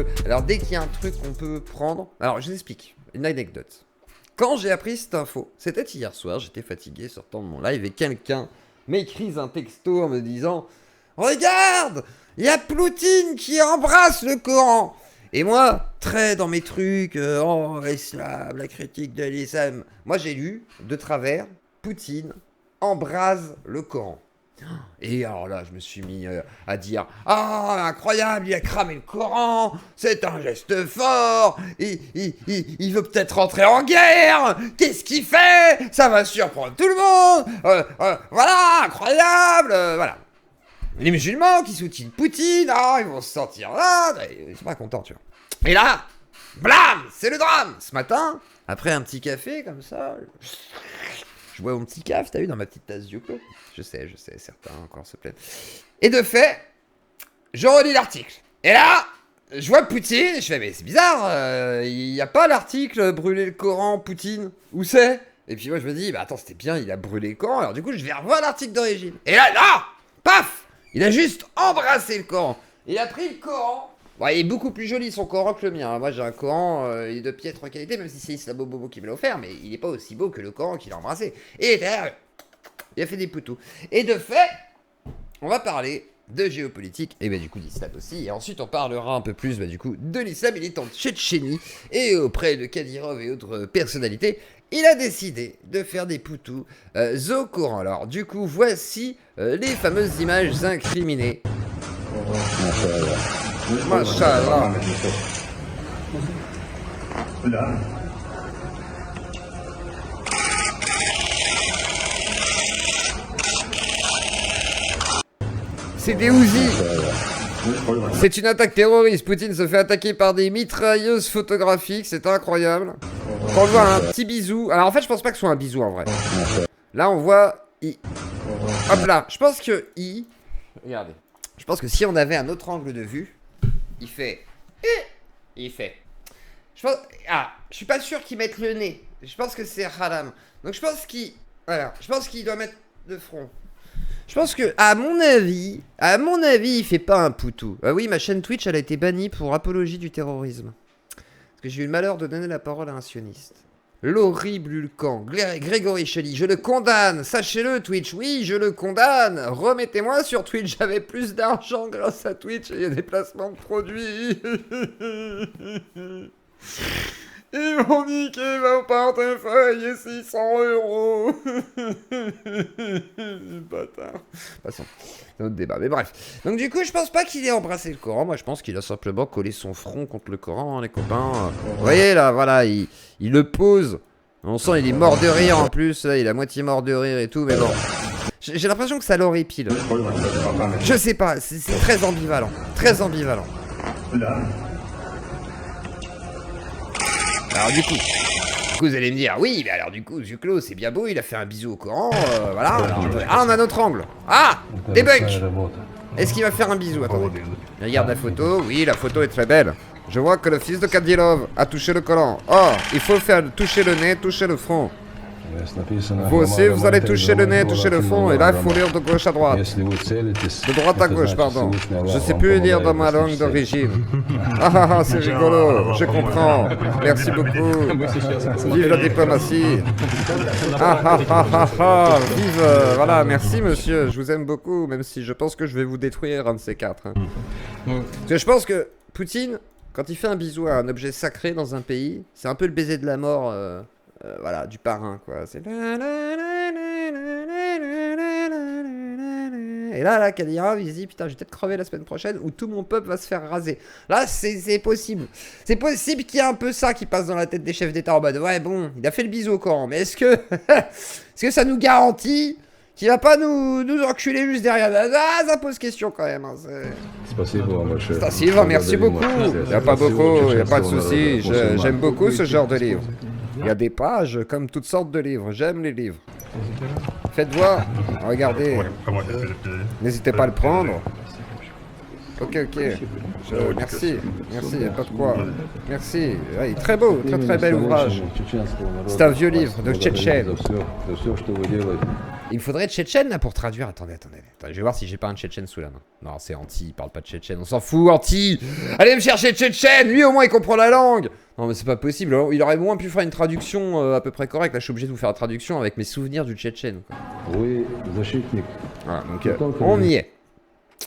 feu. Alors dès qu'il y a un truc qu'on peut prendre... Alors je vous explique, une anecdote. Quand j'ai appris cette info, c'était hier soir, j'étais fatigué sortant de mon live et quelqu'un m'écrit un texto en me disant « Regarde, il y a Poutine qui embrasse le Coran !» Et moi, très dans mes trucs, oh, l'islam, la critique de l'islam, moi j'ai lu de travers, Poutine embrase le Coran. Et alors là, je me suis mis à dire « Ah, incroyable, il a cramé le Coran, c'est un geste fort, il veut peut-être rentrer en guerre, qu'est-ce qu'il fait? Ça va surprendre tout le monde, voilà, incroyable, voilà. » Les musulmans qui soutiennent Poutine, ah, ils vont se sentir là, ils sont pas contents, tu vois. Et là, blam, c'est le drame. Ce matin, après un petit café comme ça, je bois mon petit café, t'as vu, dans ma petite tasse Yoko. Je sais, certains encore se plaignent. Et de fait, je relis l'article. Et là, je vois Poutine, et je fais, mais c'est bizarre, il n'y a pas l'article brûler le Coran, Poutine, où c'est? Et puis moi je me dis, bah attends, c'était bien, il a brûlé le Coran, alors du coup je vais revoir l'article d'origine. Et là, paf, il a juste embrassé le Coran. Il a pris le Coran. Bon, il est beaucoup plus joli son Coran que le mien. Moi j'ai un Coran, il est de piètre qualité, même si c'est Islamo Bobo qui me l'a offert, mais il n'est pas aussi beau que le Coran qu'il a embrassé. Et derrière, il a fait des poutous. Et de fait, on va parler de géopolitique, et du coup d'islam aussi. Et ensuite on parlera un peu plus du coup de l'islam militant de Tchétchénie. Et auprès de Kadyrov et autres personnalités, il a décidé de faire des poutous au Coran. Alors du coup, voici les fameuses images incriminées. Masha'Allah. C'est des Houthis. C'est une attaque terroriste. Poutine se fait attaquer par des mitrailleuses photographiques. C'est incroyable. Quand on voit un petit bisou. Alors en fait, je pense pas que ce soit un bisou en vrai. Là, on voit I. Hop là. Je pense que I. Regardez. Je pense que si on avait un autre angle de vue, il fait. Il fait. Je pense. Ah, je suis pas sûr qu'il mette le nez. Je pense que c'est haram. Donc je pense qu'il. Voilà. Je pense qu'il doit mettre le front. Je pense que, à mon avis, il fait pas un poutou. Ah oui, ma chaîne Twitch, elle a été bannie pour apologie du terrorisme. Parce que j'ai eu le malheur de donner la parole à un sioniste. L'horrible Hulkan, Grégory Shelley, je le condamne, sachez-le Twitch, oui, je le condamne. Remettez-moi sur Twitch, j'avais plus d'argent grâce à Twitch et il y a des placements de produits. Ils m'ont niqué mon portefeuille et 600 €. Bâtard. Passons. C'est un autre débat. Mais bref. Donc du coup, je pense pas qu'il ait embrassé le Coran. Moi, je pense qu'il a simplement collé son front contre le Coran, hein, les copains. Vous voyez, là, voilà, il le pose. On sent, il est mort de rire en plus. Là, il est à moitié mort de rire et tout. Mais bon. J'ai l'impression que ça l'horripile. Je sais pas. C'est très ambivalent. Très ambivalent. Alors du coup, vous allez me dire, oui, mais alors du coup, Zuclo, c'est bien beau, il a fait un bisou au Coran, voilà. Alors, ah, on a notre angle. Ah, des bugs. Est-ce qu'il va faire un bisou? Attendez. Regarde la photo, oui, la photo est très belle. Je vois que le fils de Kadyrov a touché le Coran. Oh, il faut faire toucher le nez, toucher le front. Vous aussi, vous allez toucher le nez, toucher le fond, et là, il faut lire de gauche à droite. De droite à gauche, pardon. Je sais plus lire dans ma langue d'origine. Ah, c'est rigolo, je comprends. Merci beaucoup. Vive la diplomatie. Vive, voilà, merci monsieur, je vous aime beaucoup, même si je pense que je vais vous détruire un de ces quatre. Hein. Parce que je pense que Poutine, quand il fait un bisou à un objet sacré dans un pays, c'est un peu le baiser de la mort... voilà, du parrain, quoi. C'est... Et là, Kadyrov, il se dit, putain, je vais peut-être crever la semaine prochaine ou tout mon peuple va se faire raser. Là, c'est possible. C'est possible qu'il y ait un peu ça qui passe dans la tête des chefs d'État en mode, ouais, bon, il a fait le bisou au Coran, mais est-ce que ça nous garantit qu'il va pas nous enculer juste derrière? Ah, ça pose question quand même. Hein, Spasibo, merci beaucoup. Il n'y a pas beaucoup, il n'y a pas de souci. J'aime beaucoup ce genre de livre. Il y a des pages comme toutes sortes de livres. J'aime les livres. Faites voir. Regardez. N'hésitez pas à le prendre. Ok. Merci. Merci, il n'y a pas de quoi. Merci. Ouais, très beau, très bel ouvrage. C'est un vieux livre de Tchétchène. Il me faudrait Tchétchène là pour traduire. Attendez, je vais voir si j'ai pas un Tchétchène sous la main. Non, c'est Anti, il parle pas de Tchétchène. On s'en fout, Anti. Allez me chercher Tchétchène. Lui au moins il comprend la langue. Non mais c'est pas possible. Il aurait moins pu faire une traduction à peu près correcte. Là je suis obligé de vous faire la traduction avec mes souvenirs du Tchétchène. Oui, защитник. Voilà, donc on y est.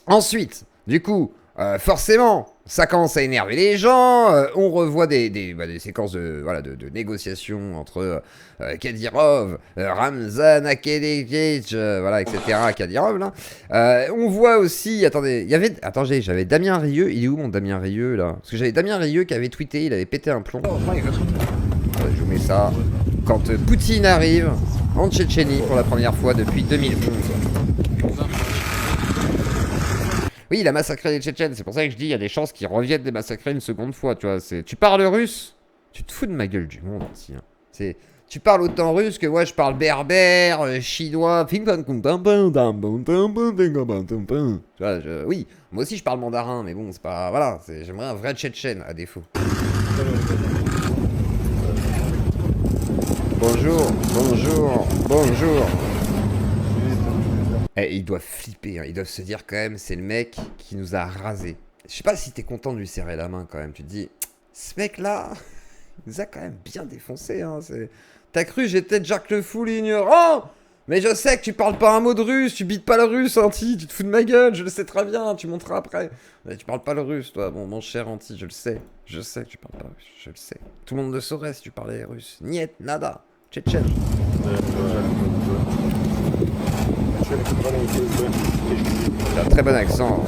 Ensuite, du coup, forcément, ça commence à énerver les gens. On revoit des séquences de négociations entre Kadyrov, Ramzan, Akhedevich, voilà, etc. Kadyrov, là. On voit aussi, attendez, j'avais Damien Rieu. Il est où mon Damien Rieu, là? Parce que j'avais Damien Rieu qui avait tweeté, il avait pété un plomb. Je vous mets ça. Quand Poutine arrive en Tchétchénie pour la première fois depuis 2011. Oui, il a massacré les Tchétchènes, c'est pour ça que je dis, il y a des chances qu'ils reviennent les massacrer une seconde fois, tu vois. Tu parles russe, tu te fous de ma gueule du monde aussi. Hein. Tu parles autant russe que moi je parle berbère, chinois. Tu vois, oui, moi aussi je parle mandarin, mais bon, c'est pas... Voilà, j'aimerais un vrai Tchétchène, à défaut. Bonjour. Eh, ils doivent flipper, hein. Ils doivent se dire quand même, c'est le mec qui nous a rasés. Je sais pas si t'es content de lui serrer la main quand même. Tu te dis, ce mec-là, il nous a quand même bien défoncé. Hein. T'as cru j'étais Jack le Fou l'ignorant? Mais je sais que tu parles pas un mot de russe, tu bites pas le russe, Anti, tu te fous de ma gueule, je le sais très bien, tu monteras après. Mais tu parles pas le russe, toi, bon, mon cher Anti, je le sais que tu parles pas russe, je le sais. Tout le monde le saurait si tu parlais russe. Niet, nada, tchétchène. Il a un très bon accent.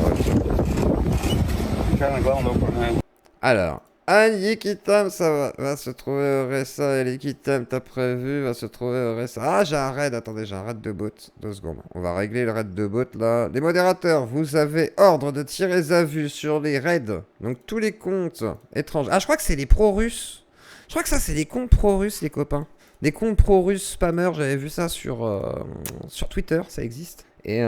Alors, Anne Yikitam, ça va se trouver au Ressa. Et Yikitam, t'as prévu, va se trouver au Ressa. Ah, j'ai un raid, attendez, j'ai un raid de bot. 2 secondes. On va régler le raid de bot là. Les modérateurs, vous avez ordre de tirer à vue sur les raids. Donc tous les comptes étrangers. Ah, je crois que c'est les pro-russes. Je crois que ça, c'est les comptes pro-russes, les copains. Des comptes pro-russes spammers, j'avais vu ça sur Twitter, ça existe. Et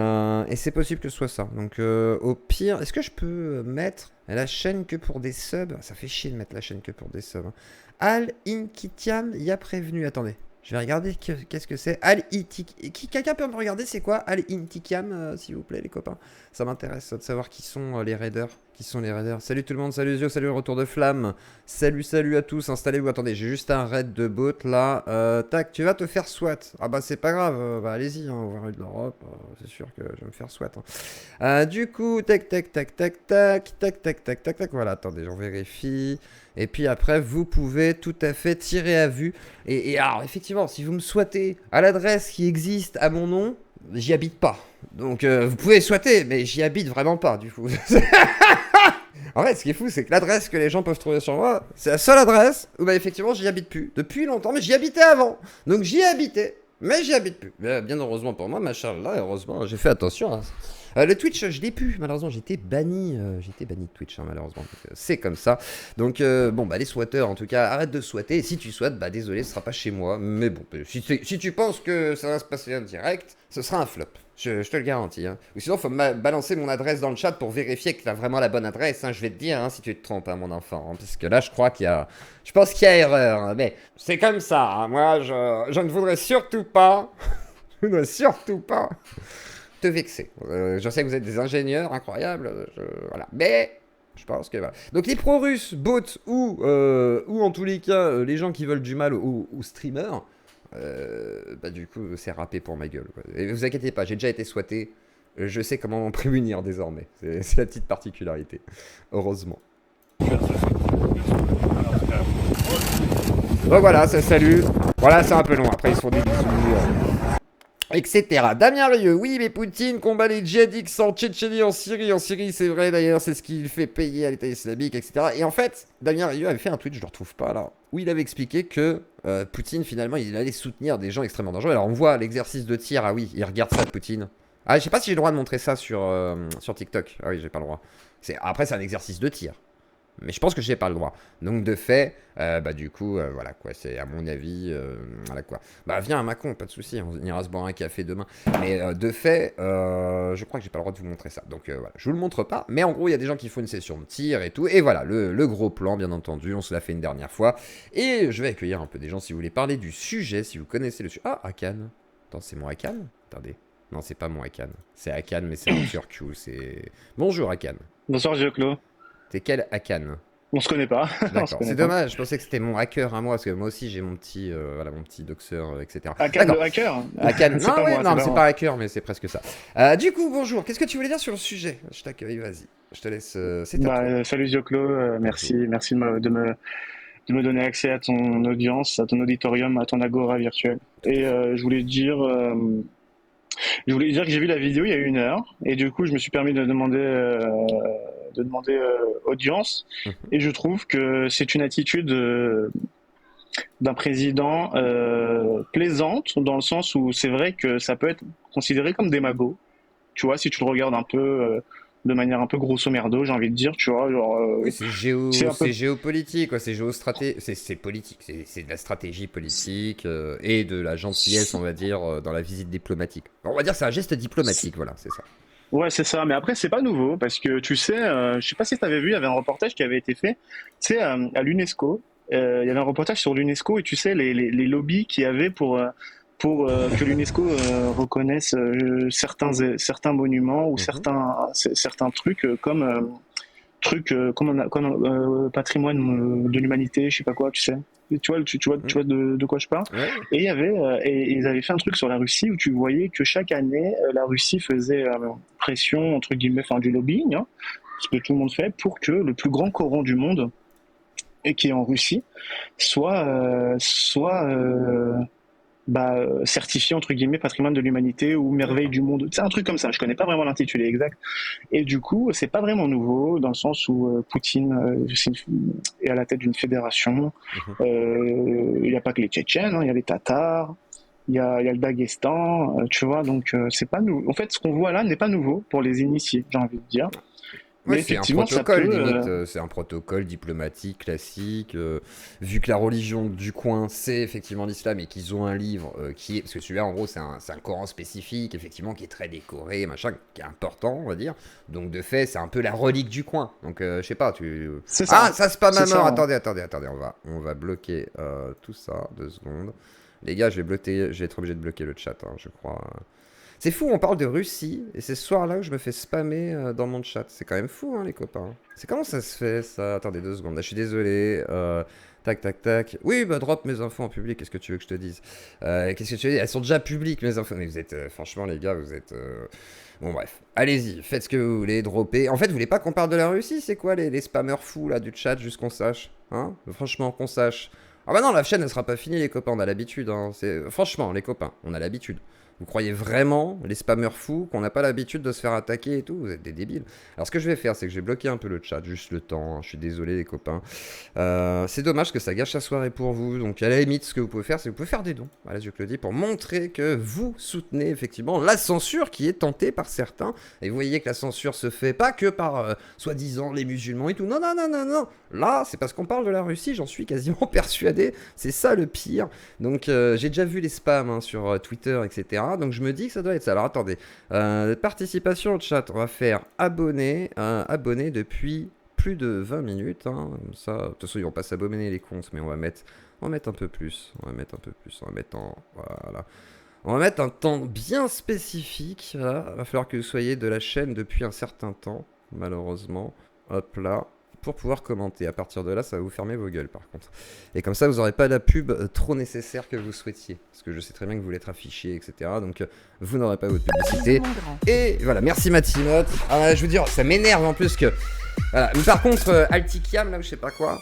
c'est possible que ce soit ça. Donc au pire, est-ce que je peux mettre la chaîne que pour des subs? Ça fait chier de mettre la chaîne que pour des subs. Hein. Al Inkitiam y a prévenu. Attendez, je vais regarder qu'est-ce que c'est. Al Itik. Quelqu'un peut me regarder c'est quoi Al Intikiam, s'il vous plaît, les copains. Ça m'intéresse de savoir qui sont les raiders. Salut tout le monde, salut Zio, salut le retour de flamme. Salut à tous, installez-vous. Attendez, j'ai juste un raid de bot là. Tac, tu vas te faire SWAT. Ah bah c'est pas grave, bah allez-y, hein, on va de l'Europe. C'est sûr que je vais me faire SWAT. Hein. Du coup, tac. Voilà, attendez, j'en vérifie. Et puis après, vous pouvez tout à fait tirer à vue. Et alors, effectivement, si vous me souhaitez à l'adresse qui existe à mon nom, j'y habite pas. Donc, vous pouvez souhaiter, mais j'y habite vraiment pas, du coup. En fait, ce qui est fou, c'est que l'adresse que les gens peuvent trouver sur moi, c'est la seule adresse où, bah, effectivement, j'y habite plus. Depuis longtemps, mais j'y habitais avant. Donc, j'y habitais, mais j'y habite plus. Mais, bien heureusement pour moi, ma Charles, là, heureusement, j'ai fait attention. Hein. Le Twitch, je l'ai plus, malheureusement, j'ai été banni de Twitch, hein, malheureusement. C'est comme ça. Donc, bon, bah, les swatteurs, en tout cas, arrête de swatter. Et si tu swattes, bah, désolé, ce sera pas chez moi. Mais bon, si tu penses que ça va se passer en direct, ce sera un flop. Je te le garantis. Hein. Ou sinon, faut me balancer mon adresse dans le chat pour vérifier que tu as vraiment la bonne adresse. Hein. Je vais te dire hein, si tu te trompes, hein, mon enfant. Hein, parce que là, je pense qu'il y a erreur. Hein. Mais c'est comme ça. Hein. Moi, je ne voudrais surtout pas. Je ne voudrais surtout pas te vexer. Je sais que vous êtes des ingénieurs incroyables. Voilà. Mais. Je pense que voilà. Donc les pro-russes, bots ou en tous les cas les gens qui veulent du mal aux streamers, bah du coup c'est râpé pour ma gueule. Quoi. Et vous inquiétez pas, j'ai déjà été swatté, je sais comment m'en prémunir désormais. C'est la petite particularité, heureusement. Donc voilà, ça salue. Voilà, c'est un peu long, après ils se font des bisous. Etc. Damien Rieu, oui, mais Poutine combat les djihadistes en Tchétchénie, en Syrie, c'est vrai d'ailleurs, c'est ce qu'il fait payer à l'État islamique, etc. Et en fait, Damien Rieu avait fait un tweet, je le retrouve pas là, où il avait expliqué que Poutine, finalement, il allait soutenir des gens extrêmement dangereux. Alors on voit l'exercice de tir, ah oui, il regarde ça de Poutine. Ah, je sais pas si j'ai le droit de montrer ça sur TikTok. Ah oui, j'ai pas le droit. Après, c'est un exercice de tir. Mais je pense que j'ai pas le droit. Donc de fait, bah du coup, voilà quoi, c'est à mon avis, voilà quoi. Bah viens à Macon, pas de souci, on ira se boire un café demain. Mais de fait, je crois que j'ai pas le droit de vous montrer ça. Donc voilà, je vous le montre pas. Mais en gros, il y a des gens qui font une session de tir et tout. Et voilà, le gros plan, bien entendu, on se l'a fait une dernière fois. Et je vais accueillir un peu des gens si vous voulez parler du sujet, si vous connaissez le sujet. Ah, Akan. Attends, c'est mon Akan? Attendez. Non, c'est pas mon Akan. C'est Akan, mais c'est un turc. C'est... Bonjour Akan. Bonsoir, Gioclo. T'es quel Akan? On se connaît pas. On se D'accord, connaît c'est pas. dommage, je pensais que c'était mon hacker à moi, parce que moi aussi j'ai mon petit, voilà, mon petit doxeur, etc. Hakan D'accord, le hacker? Akan, C'est non, pas ouais, moi, non, c'est mais pas c'est moi. pas hacker, mais c'est presque ça. Du coup, bonjour, qu'est-ce que tu voulais dire sur le sujet? Je t'accueille, vas-y, je te laisse, c'est à toi. Salut Gioclo, merci, Bonjour. merci de me donner accès à ton audience, à ton auditorium, à ton agora virtuel. Tout à Et fait. je voulais dire que j'ai vu la vidéo il y a 1 heure, et du coup je me suis permis de demander audience, Mhm. et je trouve que c'est une attitude d'un président plaisante, dans le sens où c'est vrai que ça peut être considéré comme démago. Tu vois, si tu le regardes un peu de manière un peu grosso merdo, j'ai envie de dire, tu vois, genre, Oui, c'est un peu. c'est géopolitique, quoi, c'est géostraté, c'est politique, c'est de la stratégie politique et de la gentillesse, on va dire, dans la visite diplomatique. On va dire que c'est un geste diplomatique, voilà, c'est ça. Ouais, c'est ça. Mais après, c'est pas nouveau parce que tu sais, je sais pas si tu avais vu, il y avait un reportage qui avait été fait, tu sais, à l'UNESCO. Il y avait un reportage sur l'UNESCO et tu sais, les lobbies qu'il y avait pour que l'UNESCO reconnaisse certains monuments ou Mhm, certains trucs comme patrimoine de l'humanité, je sais pas quoi, tu sais. Tu mhm. vois de quoi je parle. Ouais, Et ils avaient fait un truc sur la Russie où tu voyais que chaque année, la Russie faisait pression, entre guillemets, enfin du lobbying, hein, ce que tout le monde fait, pour que le plus grand Coran du monde, et qui est en Russie, soit certifié, entre guillemets, patrimoine de l'humanité ou merveille d'accord. du monde. C'est un truc comme ça, je connais pas vraiment l'intitulé exact. Et du coup, c'est pas vraiment nouveau, dans le sens où Poutine est à la tête d'une fédération. Mhm. Il n'y a pas que les Tchétchènes, hein, il y a les Tatars, il y a le Daghestan, tu vois, donc c'est pas nouveau. En fait, ce qu'on voit là n'est pas nouveau pour les initiés, j'ai envie de dire. Ouais, Mais c'est un effectivement, ça protocole, peut. limite. C'est un protocole diplomatique classique. Vu que la religion du coin, c'est effectivement l'islam et qu'ils ont un livre qui est. Parce que celui-là, en gros, c'est un Coran spécifique, effectivement, qui est très décoré, machin, qui est important, on va dire. Donc, de fait, c'est un peu la relique du coin. Donc, je sais pas, tu. C'est Ah, ça. ça c'est pas C'est ma mort. ça. Attendez. On va bloquer tout ça. 2 secondes. Les gars, je vais être obligé de bloquer le chat, hein, je crois. C'est fou, on parle de Russie, et c'est ce soir-là où je me fais spammer dans mon chat. C'est quand même fou, hein, les copains. C'est comment ça se fait, ça? Attendez 2 secondes, là, je suis désolé. Tac, tac, tac. Oui, bah, drop mes infos en public, qu'est-ce que tu veux que je te dise? Qu'est-ce que tu veux dire? Elles sont déjà publiques, mes infos. Mais vous êtes, franchement, les gars, vous êtes... Bon, bref. Allez-y, faites ce que vous voulez, dropper. En fait, vous voulez pas qu'on parle de la Russie? C'est quoi les spammers fous, là, du chat, juste qu'on sache? Hein? Franchement, qu'on sache. Ah bah non, la chaîne, ne sera pas finie, les copains, on a l'habitude. Hein. Franchement, les copains, on a l'habitude. Vous croyez vraiment, les spammers fous, qu'on n'a pas l'habitude de se faire attaquer et tout? Vous êtes des débiles. Alors ce que je vais faire, c'est que je vais bloquer un peu le chat, juste le temps. Hein. Je suis désolé les copains. C'est dommage que ça gâche la soirée pour vous. Donc à la limite, ce que vous pouvez faire, c'est que vous pouvez faire des dons. Voilà, je te le dis, pour montrer que vous soutenez effectivement la censure qui est tentée par certains. Et vous voyez que la censure se fait pas que par soi-disant les musulmans et tout. Non, non, non, non, non. Là, c'est parce qu'on parle de la Russie, j'en suis quasiment persuadé. C'est ça le pire. Donc j'ai déjà vu les spams hein, sur Twitter, etc. Donc je me dis que ça doit être ça. Alors attendez, participation au chat, on va faire abonné, abonné depuis plus de 20 minutes. Hein. Ça, de toute façon ils vont pas s'abonner les comptes, mais on va mettre un peu plus. On va mettre un peu plus. On va mettre en voilà. On va mettre un temps bien spécifique. Là. Il va falloir que vous soyez de la chaîne depuis un certain temps, malheureusement. Hop là. Pour pouvoir commenter. À partir de là, ça va vous fermer vos gueules par contre. Et comme ça, vous n'aurez pas la pub trop nécessaire que vous souhaitiez. Parce que je sais très bien que vous voulez être affiché, etc. Donc vous n'aurez pas votre publicité. Et voilà, merci Matinote. Ah, je veux dire, ça m'énerve en plus que... Voilà. Mais par contre, Altikiam, là, je sais pas quoi,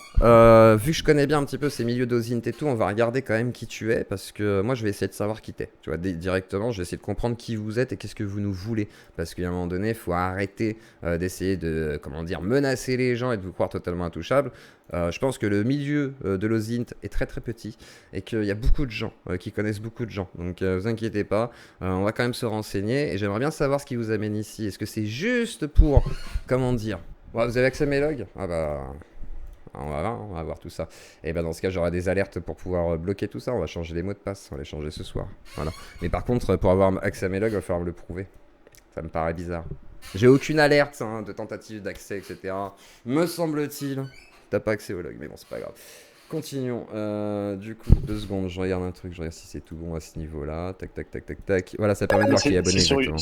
vu que je connais bien un petit peu ces milieux d'Ozint et tout, on va regarder quand même qui tu es, parce que moi, je vais essayer de savoir qui t'es. Tu vois, directement, je vais essayer de comprendre qui vous êtes et qu'est-ce que vous nous voulez. Parce qu'à un moment donné, il faut arrêter d'essayer de, comment dire, menacer les gens et de vous croire totalement intouchable. Je pense que le milieu de l'Ozint est très très petit et qu'il y a beaucoup de gens qui connaissent beaucoup de gens. Donc vous inquiétez pas, on va quand même se renseigner et j'aimerais bien savoir ce qui vous amène ici. Est-ce que c'est juste pour, comment dire, ouais, vous avez accès à mes logs? Ah bah, on va voir tout ça. Et bah dans ce cas, j'aurai des alertes pour pouvoir bloquer tout ça. On va changer les mots de passe, on va les changer ce soir. Voilà. Mais par contre, pour avoir accès à mes logs, il va falloir me le prouver. Ça me paraît bizarre. J'ai aucune alerte de tentative d'accès, etc. Me semble-t-il. T'as pas accès aux logs, mais bon, c'est pas grave. continuons. Du coup, 2 secondes, je regarde un truc, je regarde si c'est tout bon à ce niveau-là. Tac, tac, tac, tac, tac. Voilà, ça permet de voir qui est abonné exactement.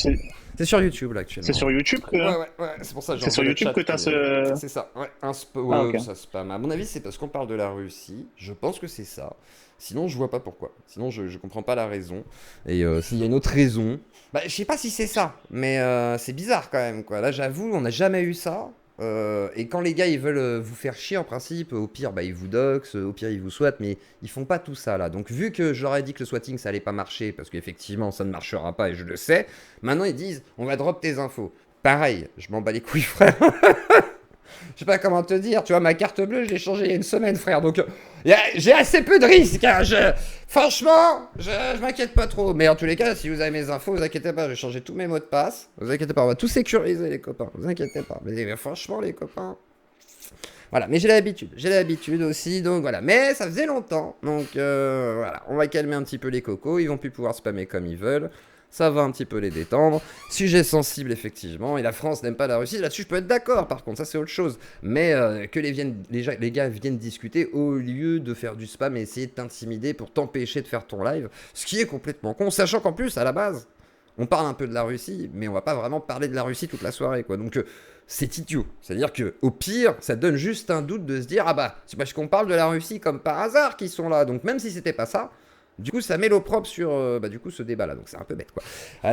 C'est sur YouTube là actuellement. C'est sur YouTube que. Ouais, c'est pour ça que c'est sur YouTube que t'as ce. C'est ça, ouais, Ok. ça spam. À mon avis, c'est parce qu'on parle de la Russie. Je pense que c'est ça. Sinon, je vois pas pourquoi. Sinon, je comprends pas la raison. Et s'il y a une autre raison, bah, je sais pas si c'est ça, mais c'est bizarre quand même, quoi. Là, j'avoue, on n'a jamais eu ça. Et quand les gars ils veulent vous faire chier en principe, au pire bah, ils vous doxent, au pire ils vous swattent, mais ils font pas tout ça là. Donc vu que je leur ai dit que le swatting ça allait pas marcher, parce qu'effectivement ça ne marchera pas et je le sais, maintenant ils disent on va drop tes infos. Pareil, je m'en bats les couilles frère. Je sais pas comment te dire, tu vois, ma carte bleue, je l'ai changée il y a une semaine, frère. Donc, j'ai assez peu de risques. Hein, franchement, je m'inquiète pas trop. Mais en tous les cas, si vous avez mes infos, vous inquiétez pas, je vais changer tous mes mots de passe. Vous inquiétez pas, on va tout sécuriser, les copains. Vous inquiétez pas. Mais franchement, les copains. Voilà, mais j'ai l'habitude aussi, donc voilà. Mais ça faisait longtemps, donc voilà, on va calmer un petit peu les cocos. Ils vont plus pouvoir spammer comme ils veulent. Ça va un petit peu les détendre. Sujet sensible, effectivement. Et la France n'aime pas la Russie. Là-dessus, je peux être d'accord, par contre. Ça, c'est autre chose. Mais que les gars viennent discuter au lieu de faire du spam et essayer de t'intimider pour t'empêcher de faire ton live. Ce qui est complètement con. Sachant qu'en plus, à la base, on parle un peu de la Russie, mais on va pas vraiment parler de la Russie toute la soirée, quoi. Donc, c'est idiot. C'est-à-dire que au pire, ça donne juste un doute de se dire ah bah, c'est parce qu'on parle de la Russie comme par hasard qu'ils sont là. Donc, même si c'était pas ça. Du coup, ça met l'opprobre sur du coup, ce débat-là. Donc, c'est un peu bête, quoi.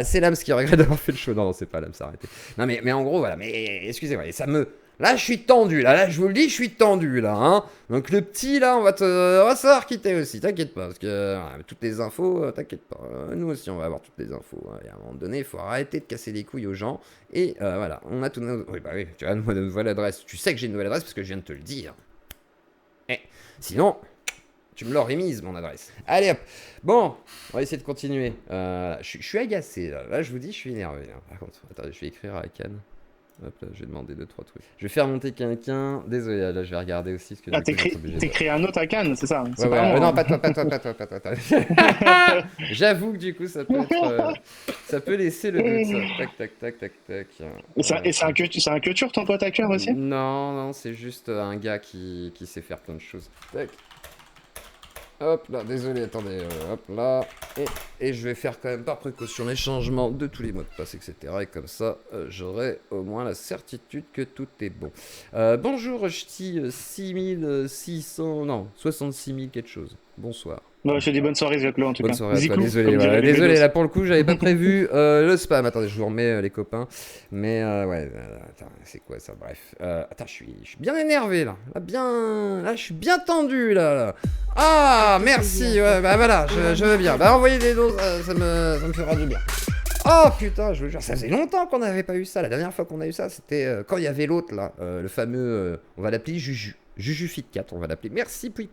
C'est Lams qui regrette d'avoir fait le show. Non, c'est pas Lams, arrêtez. Non, mais en gros, voilà. Mais excusez-moi. Et ça me. Là, je suis tendu. Là, je vous le dis, je suis tendu, là. Hein. Donc, le petit, là, on va savoir quitter aussi. T'inquiète pas. Parce que toutes les infos, t'inquiète pas. Nous aussi, on va avoir toutes les infos. Hein. Et à un moment donné, il faut arrêter de casser les couilles aux gens. Et voilà. On a tout nos. Oui, bah oui. Tu as une nouvelle adresse. Tu sais que j'ai une nouvelle adresse parce que je viens de te le dire. Sinon. Tu me l'aurais mise, mon adresse. Allez hop. Bon, on va essayer de continuer. Je suis agacé, là. Là, je vous dis, je suis énervé. Là. Par contre, attendez, je vais écrire à Cannes. Hop là, je vais demander 2-3 trucs. Je vais faire monter quelqu'un. Désolé, là, je vais regarder aussi ce que t'es créé un autre à Cannes, c'est ça? Ouais, ouais. Non, pas toi. J'avoue que du coup, ça peut être. Ça peut laisser le doute, ça. Tac. Et c'est un culture, ton pote à cœur aussi? Non, c'est juste un gars qui sait faire plein de choses. Tac. Hop là, désolé, attendez, hop là, et je vais faire quand même par précaution les changements de tous les mots de passe, etc. Et comme ça, j'aurai au moins la certitude que tout est bon. Bonjour, Ch'ti 6600, non, 66 000 quelque chose. Bonsoir. Ouais, je te dis bonne soirée, Zoclo, en tout cas. Bonne soirée à toi, désolé, voilà. Désolé, là pour le coup, j'avais pas prévu le spam. Attendez, je vous remets les copains. Mais ouais, attends, c'est quoi ça? Bref. Attends, je suis bien énervé là. Là, je suis bien tendu là. Ah, merci, ouais, bah voilà, je veux bien. Bah, envoyez des doses, ça me fera du bien. Oh putain, je vous jure, ça faisait longtemps qu'on n'avait pas eu ça. La dernière fois qu'on a eu ça, c'était quand il y avait l'autre là, le fameux, on va l'appeler Juju. Juju Fit 4, on va l'appeler. Merci, pouic.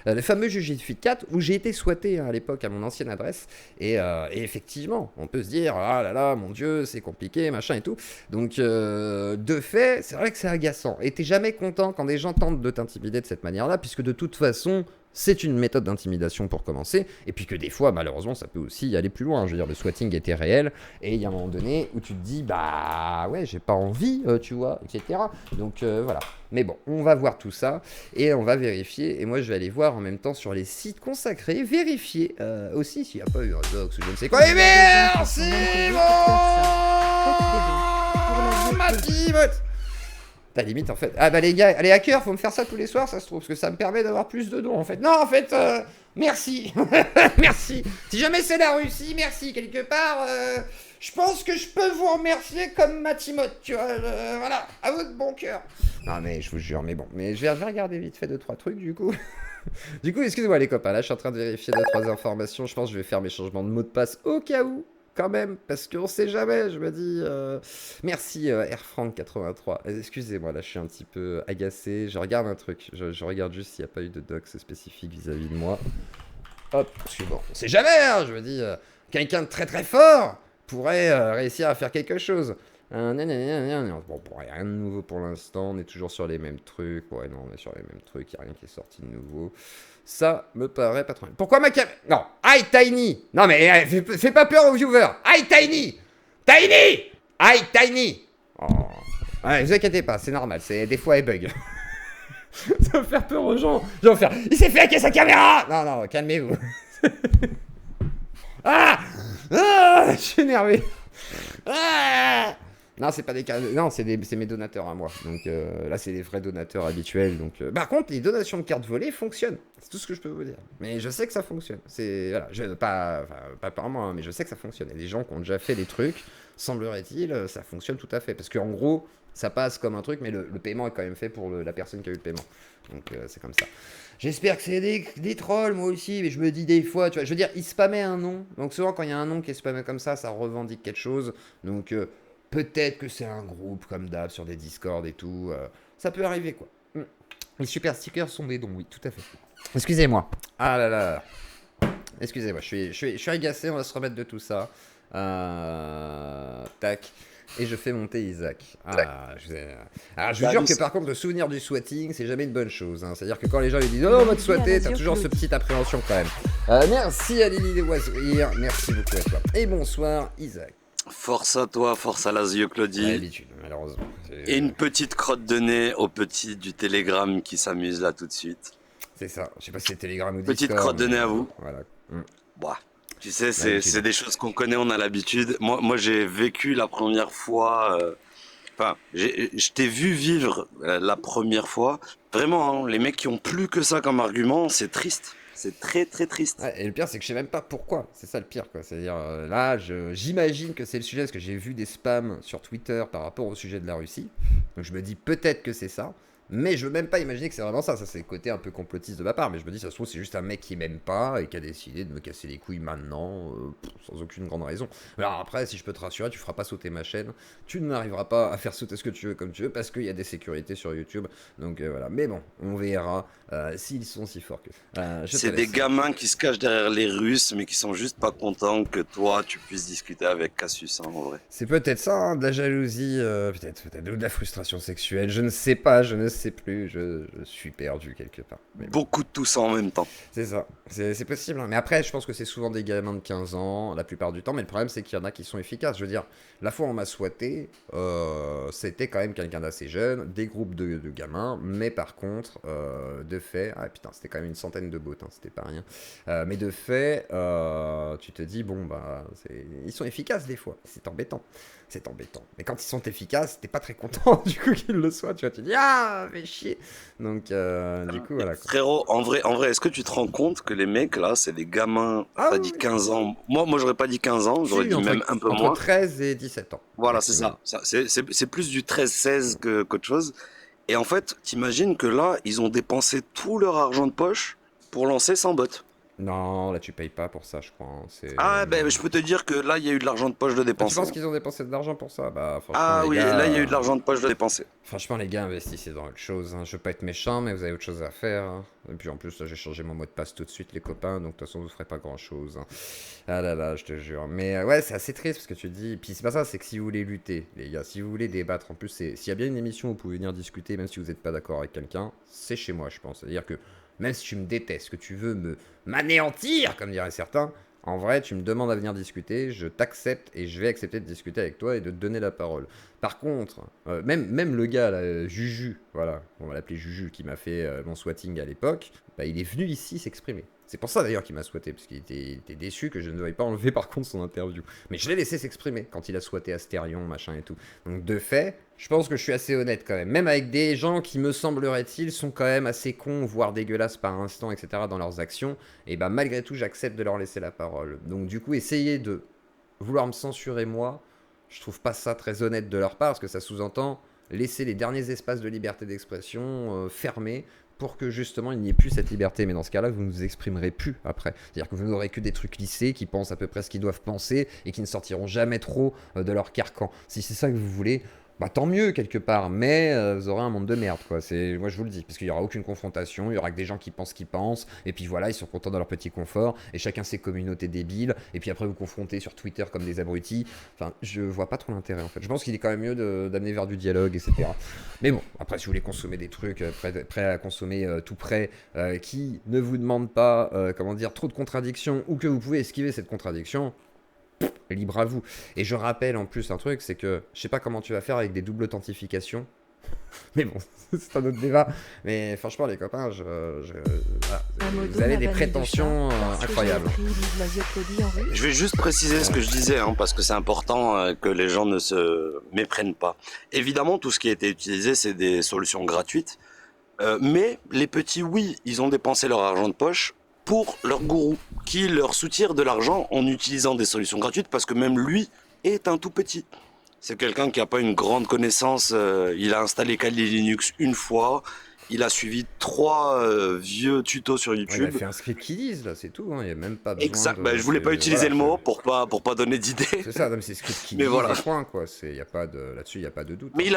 Le fameux Juju Fit 4, où j'ai été squatté à l'époque à mon ancienne adresse. Et effectivement, on peut se dire, ah là là, mon Dieu, c'est compliqué, machin et tout. Donc, de fait, c'est vrai que c'est agaçant. Et t'es jamais content quand des gens tentent de t'intimider de cette manière-là, puisque de toute façon, c'est une méthode d'intimidation pour commencer, et puis que des fois, malheureusement, ça peut aussi aller plus loin. Je veux dire, le swatting était réel, et il y a un moment donné où tu te dis, bah ouais, j'ai pas envie, tu vois, etc. Donc voilà. Mais bon, on va voir tout ça, et on va vérifier, et moi je vais aller voir en même temps sur les sites consacrés, vérifier aussi s'il n'y a pas eu un dox ou je ne sais quoi. Et merci, ma Timote. T'as limite en fait. Ah bah les gars, les hackers, faut me faire ça tous les soirs, ça se trouve, parce que ça me permet d'avoir plus de dons en fait. Non, en fait, merci. Merci. Si jamais c'est la Russie, merci. Quelque part, je pense que je peux vous remercier comme ma Timote, tu vois. Voilà, à votre bon cœur. Non mais je vous jure, mais bon. Mais je vais regarder vite fait 2-3 trucs du coup. Du coup, excusez-moi les copains, là je suis en train de vérifier 2-3 informations. Je pense que je vais faire mes changements de mot de passe au cas où. Quand même, parce qu'on sait jamais, je me dis... Merci Air France 83. Excusez-moi, là je suis un petit peu agacé. Je regarde un truc, je regarde juste s'il n'y a pas eu de dox spécifique vis-à-vis de moi. Hop, parce que bon, on sait jamais, hein, je me dis, quelqu'un de très très fort pourrait réussir à faire quelque chose. Bon, rien de nouveau pour l'instant, on est toujours sur les mêmes trucs. Ouais, non, on est sur les mêmes trucs, il n'y a rien qui est sorti de nouveau. Ça me paraît pas trop... Pourquoi ma caméra... Non, Hi Tiny. Non mais fais pas peur aux viewers. Hi Tiny. Tiny. Hi Tiny. Oh. Ouais, vous inquiétez pas, c'est normal, des fois elle bug. Ça va faire peur aux gens. Ils vont faire, il s'est fait hacker sa caméra. Non, non, calmez-vous. Ah, je suis énervé. Ah non, c'est pas des cas. Non, c'est mes donateurs à moi. Donc là, c'est les vrais donateurs habituels. Donc, par contre, les donations de cartes volées fonctionnent. C'est tout ce que je peux vous dire. Mais je sais que ça fonctionne. C'est voilà, pas par moi, hein, mais je sais que ça fonctionne. Il y a des gens qui ont déjà fait des trucs. Semblerait-il, ça fonctionne tout à fait. Parce qu'en gros, ça passe comme un truc, mais le paiement est quand même fait pour la personne qui a eu le paiement. Donc c'est comme ça. J'espère que c'est des trolls, moi aussi, mais je me dis des fois, tu vois, je veux dire, ils spammaient un nom. Donc souvent, quand il y a un nom qui est spammé comme ça revendique quelque chose. Donc peut-être que c'est un groupe comme d'hab sur des Discord et tout. Ça peut arriver, quoi. Les super stickers sont des dons, oui, tout à fait. Excusez-moi. Ah là là. Excusez-moi, je suis agacé, on va se remettre de tout ça. Tac. Et je fais monter Isaac. Alors, je vous jure que par contre, le souvenir du swatting, c'est jamais une bonne chose. Hein. C'est-à-dire que quand les gens lui disent oh, on va te swatter, t'as toujours ce petite appréhension quand même. Merci à Lily des Oiseaux-Rire. Merci beaucoup à toi. Et bonsoir, Isaac. Force à toi, force à Lazio Claudie. L'habitude, malheureusement. Et une petite crotte de nez au petit du Telegram qui s'amuse là tout de suite. C'est ça. Je sais pas si c'est Telegram ou Discord. Petite crotte de nez à vous. Voilà. Bah, tu sais, c'est des choses qu'on connaît, on a l'habitude. Moi j'ai vécu la première fois. Enfin, je t'ai vu vivre la première fois. Vraiment, hein, les mecs qui ont plus que ça comme argument, c'est triste. C'est très très triste. Ouais, et le pire, c'est que je sais même pas pourquoi. C'est ça le pire, quoi. C'est-à-dire, là, j'imagine que c'est le sujet, parce que j'ai vu des spams sur Twitter par rapport au sujet de la Russie. Donc je me dis peut-être que c'est ça. Mais je veux même pas imaginer que c'est vraiment ça. Ça, c'est le côté un peu complotiste de ma part. Mais je me dis, ça se trouve, c'est juste un mec qui m'aime pas et qui a décidé de me casser les couilles maintenant, sans aucune grande raison. Alors après, si je peux te rassurer, tu feras pas sauter ma chaîne. Tu n'arriveras pas à faire sauter ce que tu veux comme tu veux, parce qu'il y a des sécurités sur YouTube. Donc voilà. Mais bon, on verra s'ils sont si forts que. C'est des gamins qui se cachent derrière les Russes, mais qui sont juste pas contents que toi, tu puisses discuter avec Cassius, hein, en vrai. C'est peut-être ça, hein, de la jalousie, peut-être, ou de la frustration sexuelle. Je ne sais pas, je ne sais plus, je suis perdu quelque part. Mais beaucoup de tout ça en même temps. C'est ça, c'est possible. Hein. Mais après, je pense que c'est souvent des gamins de 15 ans, la plupart du temps. Mais le problème, c'est qu'il y en a qui sont efficaces. Je veux dire, la fois où on m'a swatté, c'était quand même quelqu'un d'assez jeune, des groupes de gamins. Mais par contre, de fait, ah putain, c'était quand même une centaine de bots, hein, c'était pas rien. Mais de fait, tu te dis, bon, bah, ils sont efficaces des fois. C'est embêtant. C'est embêtant. Mais quand ils sont efficaces, t'es pas très content du coup qu'ils le soient. Tu vois, tu dis ah, fais chier. Donc du coup voilà. Quoi. Frérot, en vrai, est-ce que tu te rends compte que les mecs là, c'est des gamins. T'as dit 15 ans. Moi, j'aurais pas dit 15 ans. J'aurais dit même un peu moins. Entre 13 et 17 ans. Voilà, c'est ça. C'est plus du 13-16 qu'autre chose. Et en fait, t'imagines que là, ils ont dépensé tout leur argent de poche pour lancer 100 bots. Non, là tu payes pas pour ça, je crois. Ah, ben je peux te dire que là, il y a eu de l'argent de poche de dépenser. Tu penses qu'ils ont dépensé de l'argent pour ça? Bah, franchement. Ah oui, gars, là, il y a eu de l'argent de poche de dépenser. Franchement, les gars, investissez dans autre chose. Hein. Je veux pas être méchant, mais vous avez autre chose à faire. Hein. Et puis en plus, là, j'ai changé mon mot de passe tout de suite, les copains. Donc de toute façon, vous ferez pas grand chose. Hein. Ah là là, je te jure. Mais ouais, c'est assez triste parce que tu dis. Puis c'est pas ça, c'est que si vous voulez lutter, les gars, si vous voulez débattre, en plus, s'il y a bien une émission où vous pouvez venir discuter, même si vous n'êtes pas d'accord avec quelqu'un, c'est chez moi, je pense. C'est-à-dire que. Même si tu me détestes, que tu veux m'anéantir, comme diraient certains, en vrai, tu me demandes à venir discuter, je t'accepte et je vais accepter de discuter avec toi et de te donner la parole. Par contre, même le gars, là, Juju, voilà, on va l'appeler Juju, qui m'a fait mon swatting à l'époque, bah, il est venu ici s'exprimer. C'est pour ça d'ailleurs qu'il m'a swatté, parce qu'il était déçu que je ne veuille pas enlever par contre son interview. Mais je l'ai laissé s'exprimer quand il a swatté Astérion, machin et tout. Donc de fait, je pense que je suis assez honnête quand même. Même avec des gens qui, me semblerait-il, sont quand même assez cons, voire dégueulasses par instant, etc. dans leurs actions, et bah malgré tout, j'accepte de leur laisser la parole. Donc du coup, essayer de vouloir me censurer moi, je trouve pas ça très honnête de leur part, parce que ça sous-entend laisser les derniers espaces de liberté d'expression fermés, pour que justement il n'y ait plus cette liberté. Mais dans ce cas-là, vous ne vous exprimerez plus après. C'est-à-dire que vous n'aurez que des trucs lissés qui pensent à peu près ce qu'ils doivent penser et qui ne sortiront jamais trop de leur carcan. Si c'est ça que vous voulez, bah tant mieux quelque part, mais vous aurez un monde de merde, quoi. Moi je vous le dis, parce qu'il n'y aura aucune confrontation, il y aura que des gens qui pensent ce qu'ils pensent, et puis voilà, ils sont contents dans leur petit confort, et chacun ses communautés débiles, et puis après vous confrontez sur Twitter comme des abrutis. Enfin, je vois pas trop l'intérêt en fait. Je pense qu'il est quand même mieux d'amener vers du dialogue, etc. Mais bon, après si vous voulez consommer des trucs prêts à consommer tout près, qui ne vous demandent pas, comment dire, trop de contradictions, ou que vous pouvez esquiver cette contradiction, libre à vous. Et je rappelle en plus un truc, c'est que je sais pas comment tu vas faire avec des doubles authentifications. Mais bon, c'est un autre débat. Mais franchement, les copains, voilà, vous avez des prétentions incroyables. Je vais juste préciser ce que je disais, parce que c'est important que les gens ne se méprennent pas. Évidemment, tout ce qui a été utilisé, c'est des solutions gratuites. Mais les petits, oui, ils ont dépensé leur argent de poche pour leur gourou, qui leur soutire de l'argent en utilisant des solutions gratuites, parce que même lui est un tout petit. C'est quelqu'un qui n'a pas une grande connaissance, il a installé Kali Linux une fois, il a suivi 3 vieux tutos sur YouTube. Il a fait un script qui dise, là, c'est tout, il n'y a même pas besoin exact, de... je voulais pas utiliser le mot pour pas donner d'idée. C'est ça, non, mais c'est script qui mais dise, voilà. point, quoi. Là-dessus, il n'y a pas de doute. Mais il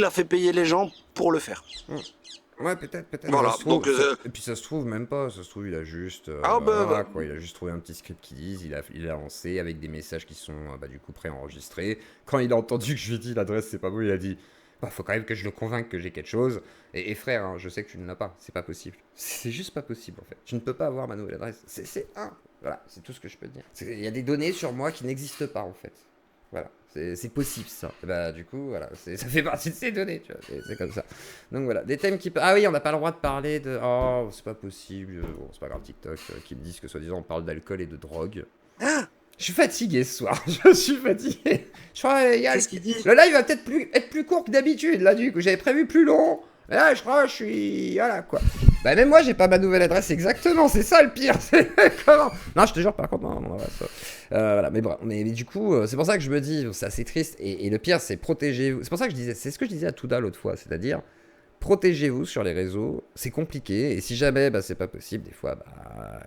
a fait payer les gens pour le faire. Ouais, peut-être. Voilà, donc, et puis ça se trouve même pas, ça se trouve il a juste quoi, il a juste trouvé un petit script qui dise, il a lancé avec des messages qui sont du coup préenregistrés. Quand il a entendu que je lui ai dit l'adresse c'est pas bon, il a dit faut quand même que je le convainque que j'ai quelque chose. Et frère, je sais que tu ne l'as pas, c'est pas possible. C'est juste pas possible en fait. Tu ne peux pas avoir ma nouvelle adresse. Voilà, c'est tout ce que je peux te dire. Il y a des données sur moi qui n'existent pas en fait. Voilà, c'est possible ça. Et du coup, voilà, ça fait partie de ces données, tu vois, c'est comme ça. Donc voilà, des thèmes qui... Ah oui, on n'a pas le droit de parler de... Oh, c'est pas possible, bon, c'est pas grave, TikTok, qui me disent que soi-disant on parle d'alcool et de drogue. Je suis fatigué ce soir, je suis fatigué. Je crois, qu'est-ce qu'il dit ? Le live va peut-être être plus court que d'habitude, là, du coup, j'avais prévu plus long. Mais là, je crois, je suis... Voilà, quoi. Même moi, j'ai pas ma nouvelle adresse exactement, c'est ça le pire. C'est comment ? Non, je te jure, par contre, non, mon adresse... voilà, mais bon, mais du coup, c'est pour ça que je me dis, c'est assez triste. Et le pire, c'est protégez-vous. C'est pour ça que je disais, c'est ce que je disais à Touda l'autre fois, c'est-à-dire, protégez-vous sur les réseaux, c'est compliqué. Et si jamais, c'est pas possible, des fois,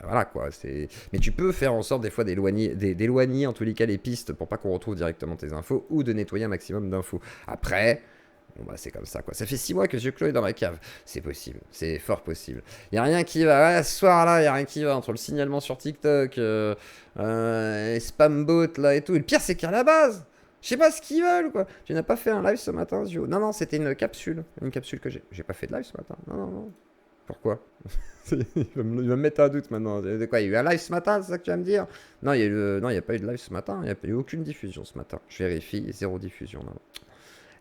voilà, quoi. Mais tu peux faire en sorte, des fois, d'éloigner, en tous les cas, les pistes pour pas qu'on retrouve directement tes infos ou de nettoyer un maximum d'infos. Après... Bon c'est comme ça quoi. Ça fait 6 mois que Vieux Clos est dans ma cave. C'est possible, c'est fort possible. Y a rien qui va. Ouais, ce soir-là, y a rien qui va entre le signalement sur TikTok, les spambots là et tout. Et le pire, c'est qu'à la base, je sais pas ce qu'ils veulent quoi. Tu n'as pas fait un live ce matin, Zio ? Non, c'était une capsule que j'ai. J'ai pas fait de live ce matin. Non. Pourquoi ? il va me mettre un doute maintenant. De quoi ? Il y a eu un live ce matin, c'est ça que tu vas me dire ? Non, il n'y a pas eu de live ce matin. Il n'y a pas eu aucune diffusion ce matin. Je vérifie, 0 diffusion. Non.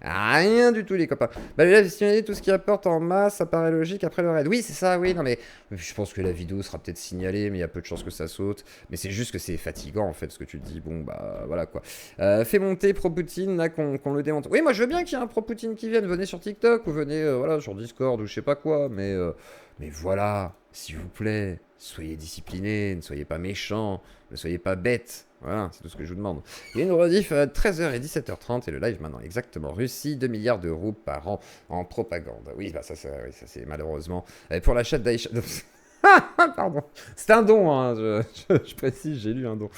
Rien du tout les copains. Le live signalé, tout ce qui apporte en masse, ça paraît logique après le raid. Oui c'est ça, oui, non mais je pense que la vidéo sera peut-être signalée, mais il y a peu de chances que ça saute. Mais c'est juste que c'est fatigant en fait, ce que tu te dis, voilà quoi. Fais monter pro-Poutine, là qu'on le démonte. Oui moi je veux bien qu'il y ait un pro-Poutine qui vienne, venez sur TikTok ou venez voilà, sur Discord ou je sais pas quoi, mais voilà, s'il vous plaît, soyez disciplinés, ne soyez pas méchants, ne soyez pas bêtes. Voilà, c'est tout ce que je vous demande. Il y a une rediff à 13h et 17h30 et le live maintenant exactement. Russie, 2 milliards d'euros par an en propagande. Oui, ça c'est malheureusement. Pour l'achat d'Aïcha... Pardon, c'est un don, hein, je précise, j'ai lu un don.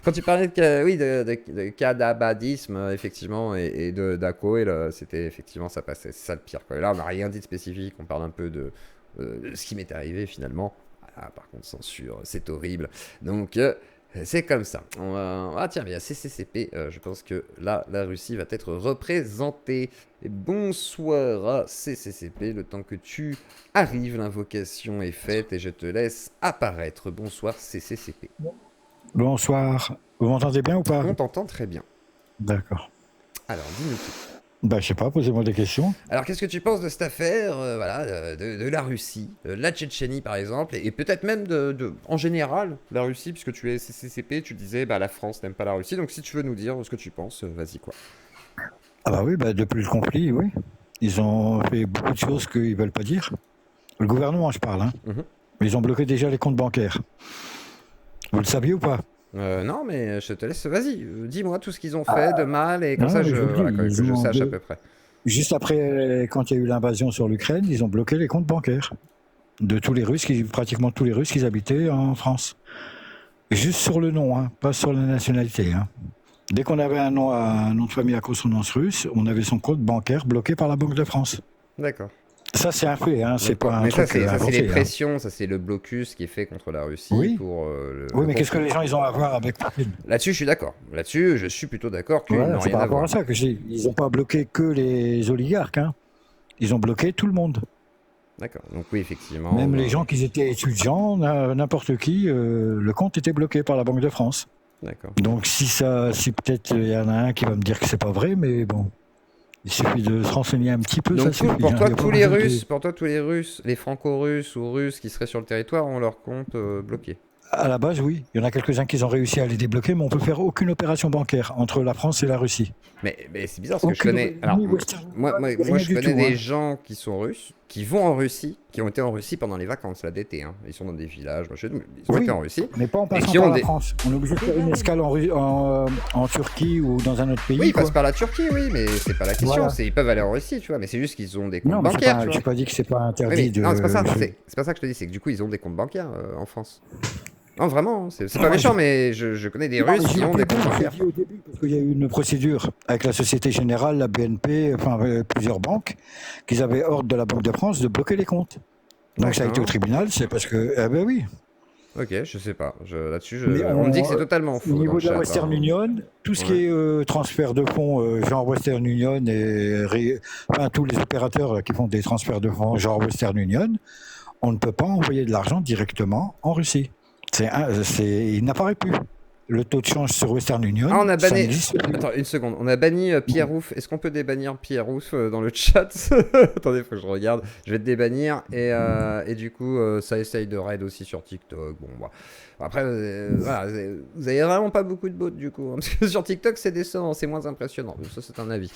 Quand tu parlais de kadabadisme, effectivement, et d'Ako, c'était effectivement, ça passait, c'est ça le pire. Quoi. Là, on n'a rien dit de spécifique, on parle un peu de ce qui m'est arrivé finalement. Ah, par contre, censure, c'est horrible. Donc... c'est comme ça. Tiens, il y a CCCP. Je pense que là, la Russie va être représentée. Et bonsoir à CCCP. Le temps que tu arrives, l'invocation est faite et je te laisse apparaître. Bonsoir CCCP. Bonsoir. Vous m'entendez bien ou pas ? On t'entend très bien. D'accord. Alors, dis-nous tout. Je sais pas, posez-moi des questions. Alors, qu'est-ce que tu penses de cette affaire de la Russie, la Tchétchénie par exemple, et peut-être même en général, la Russie, puisque tu es CCCP, tu disais la France n'aime pas la Russie, donc si tu veux nous dire ce que tu penses, vas-y quoi. Ah bah oui, depuis le conflit, oui. Ils ont fait beaucoup de choses qu'ils veulent pas dire. Le gouvernement, je parle, hein. Ils ont bloqué déjà les comptes bancaires. Vous le saviez ou pas ? Non, mais je te laisse. Vas-y, dis-moi tout ce qu'ils ont fait de mal et comme ça, que je sache à peu près. Juste après, quand il y a eu l'invasion sur l'Ukraine, ils ont bloqué les comptes bancaires de tous les Russes, pratiquement tous les Russes qui habitaient en France. Juste sur le nom, hein, pas sur la nationalité. Hein. Dès qu'on avait un nom de famille à consonance russe, on avait son compte bancaire bloqué par la Banque de France. D'accord. Ça, c'est un fait, hein. C'est pas un truc. Mais ça, c'est les pressions, ça, c'est le blocus qui est fait contre la Russie. Oui, pour, mais qu'est-ce que les gens ils ont à voir avec Poutine ? Là-dessus, je suis d'accord. Là-dessus, je suis plutôt d'accord qu'ils n'ont rien à voir. À ça que je dis. Ils n'ont pas bloqué que les oligarques, hein. Ils ont bloqué tout le monde. D'accord. Donc oui, effectivement. Même les gens qui étaient étudiants, n'importe qui, le compte était bloqué par la Banque de France. D'accord. Donc si peut-être il y en a un qui va me dire que c'est pas vrai, mais bon. Il suffit de se renseigner un petit peu, Donc ça suffit. pour hein. toi, Il y a pas tous les besoin de- Russes, pour toi, tous les Russes, les Franco-Russes ou Russes qui seraient sur le territoire ont leur compte bloqué. À la base, oui. Il y en a quelques-uns qui ont réussi à les débloquer, mais on peut faire aucune opération bancaire entre la France et la Russie. Mais c'est bizarre parce que je Aucune connais. Alors, ni Western moi, Union, moi, rien je du connais tout, des hein. gens qui sont russes, qui vont en Russie, qui ont été en Russie pendant les vacances là d'été. Hein. Ils sont dans des villages, machin, mais ils ont Oui. été en Russie. Mais pas en passant qui ont par la des- France. On est obligé de faire une escale en Turquie ou dans un autre pays. Oui, ils quoi. passent par la Turquie, oui, mais c'est pas la question. Voilà. Ils peuvent aller en Russie, tu vois, mais c'est juste qu'ils ont des comptes Non, mais bancaires, tu j'ai vois. pas dit que c'est pas Oui, interdit mais de. non, c'est pas ça. C'est pas ça que je te dis, c'est que du coup, ils ont des comptes bancaires en France. Non, vraiment, hein, c'est pas Ouais, méchant, mais je connais des Non, mais Russes qui j'ai ont des au début, comptes j'ai bancaires. dit au début, parce qu'il y a eu une procédure avec la Société Générale, la BNP, enfin plusieurs banques, qu'ils avaient ordre de la Banque de France de bloquer les comptes. Donc ça a été au D'accord. tribunal, c'est parce que, eh ben oui. Ok, je sais pas. Là-dessus, Mais on me dit que c'est totalement Au faux dans niveau le de la chat. Western hein. Union, tout ce qui Ouais. est transfert de fonds, genre Western Union enfin tous les opérateurs qui font des transferts de fonds, genre Western Union, on ne peut pas envoyer de l'argent directement en Russie. Il n'apparaît plus. Le taux de change sur Western Union, Ah, on a ça banni. n'existe plus. Attends, une seconde. On a banni Pierre Rouf. Est-ce qu'on peut débannir Pierre Rouf dans le chat? Attendez, faut que je regarde. Je vais te débannir. Et du coup, ça essaye de raid aussi sur TikTok. Bon, bah. Après, voilà, vous avez vraiment pas beaucoup de bots du coup. Hein, parce que sur TikTok, c'est décevant, c'est moins impressionnant. Ça, c'est un avis.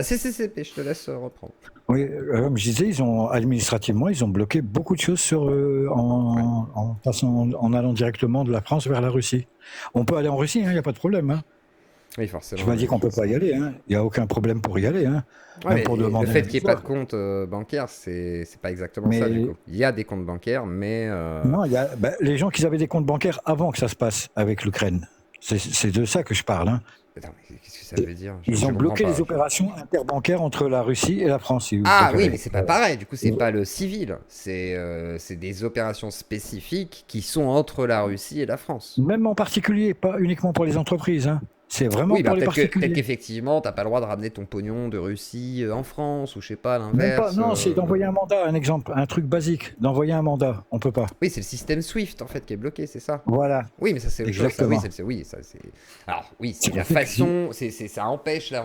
CCCP, je te laisse reprendre. Oui, comme je disais, administrativement, ils ont bloqué beaucoup de choses en allant directement de la France vers la Russie. On peut aller en Russie, il n'y a pas de problème. Hein. Oui, forcément. Je ne pas dire qu'on ne peut pas y aller. Il n'y a aucun problème pour y aller. Hein. Ouais, Même mais pour le demander fait un qu'il n'y ait pas visa. de compte bancaire, c'est pas exactement Mais- ça du coup. Il y a des comptes bancaires, mais. Non, les gens qui avaient des comptes bancaires avant que ça se passe avec l'Ukraine. C'est de ça que je parle. Hein. Attends, mais qu'est-ce que ça veut dire? Ils Je ont comprends bloqué pas. les opérations interbancaires entre la Russie et la France. si vous Ah préférez. oui, mais c'est pas pareil. Du coup, c'est pas le civil. C'est des opérations spécifiques qui sont entre la Russie et la France. Même en particulier, pas uniquement pour les entreprises. Hein. C'est vraiment Oui, bah, pour les peut-être particuliers. qu'effectivement, t'as pas le droit de ramener ton pognon de Russie en France ou je sais pas, Même l'inverse. pas, non, c'est d'envoyer un mandat, un exemple, un truc basique, d'envoyer un mandat, on peut pas. Oui, c'est le système SWIFT en fait qui est bloqué, c'est ça. Voilà. Oui, mais ça c'est autre chose. Ça, Exactement. oui, ça c'est. Alors oui, c'est C'est la pour ça que façon, ça empêche la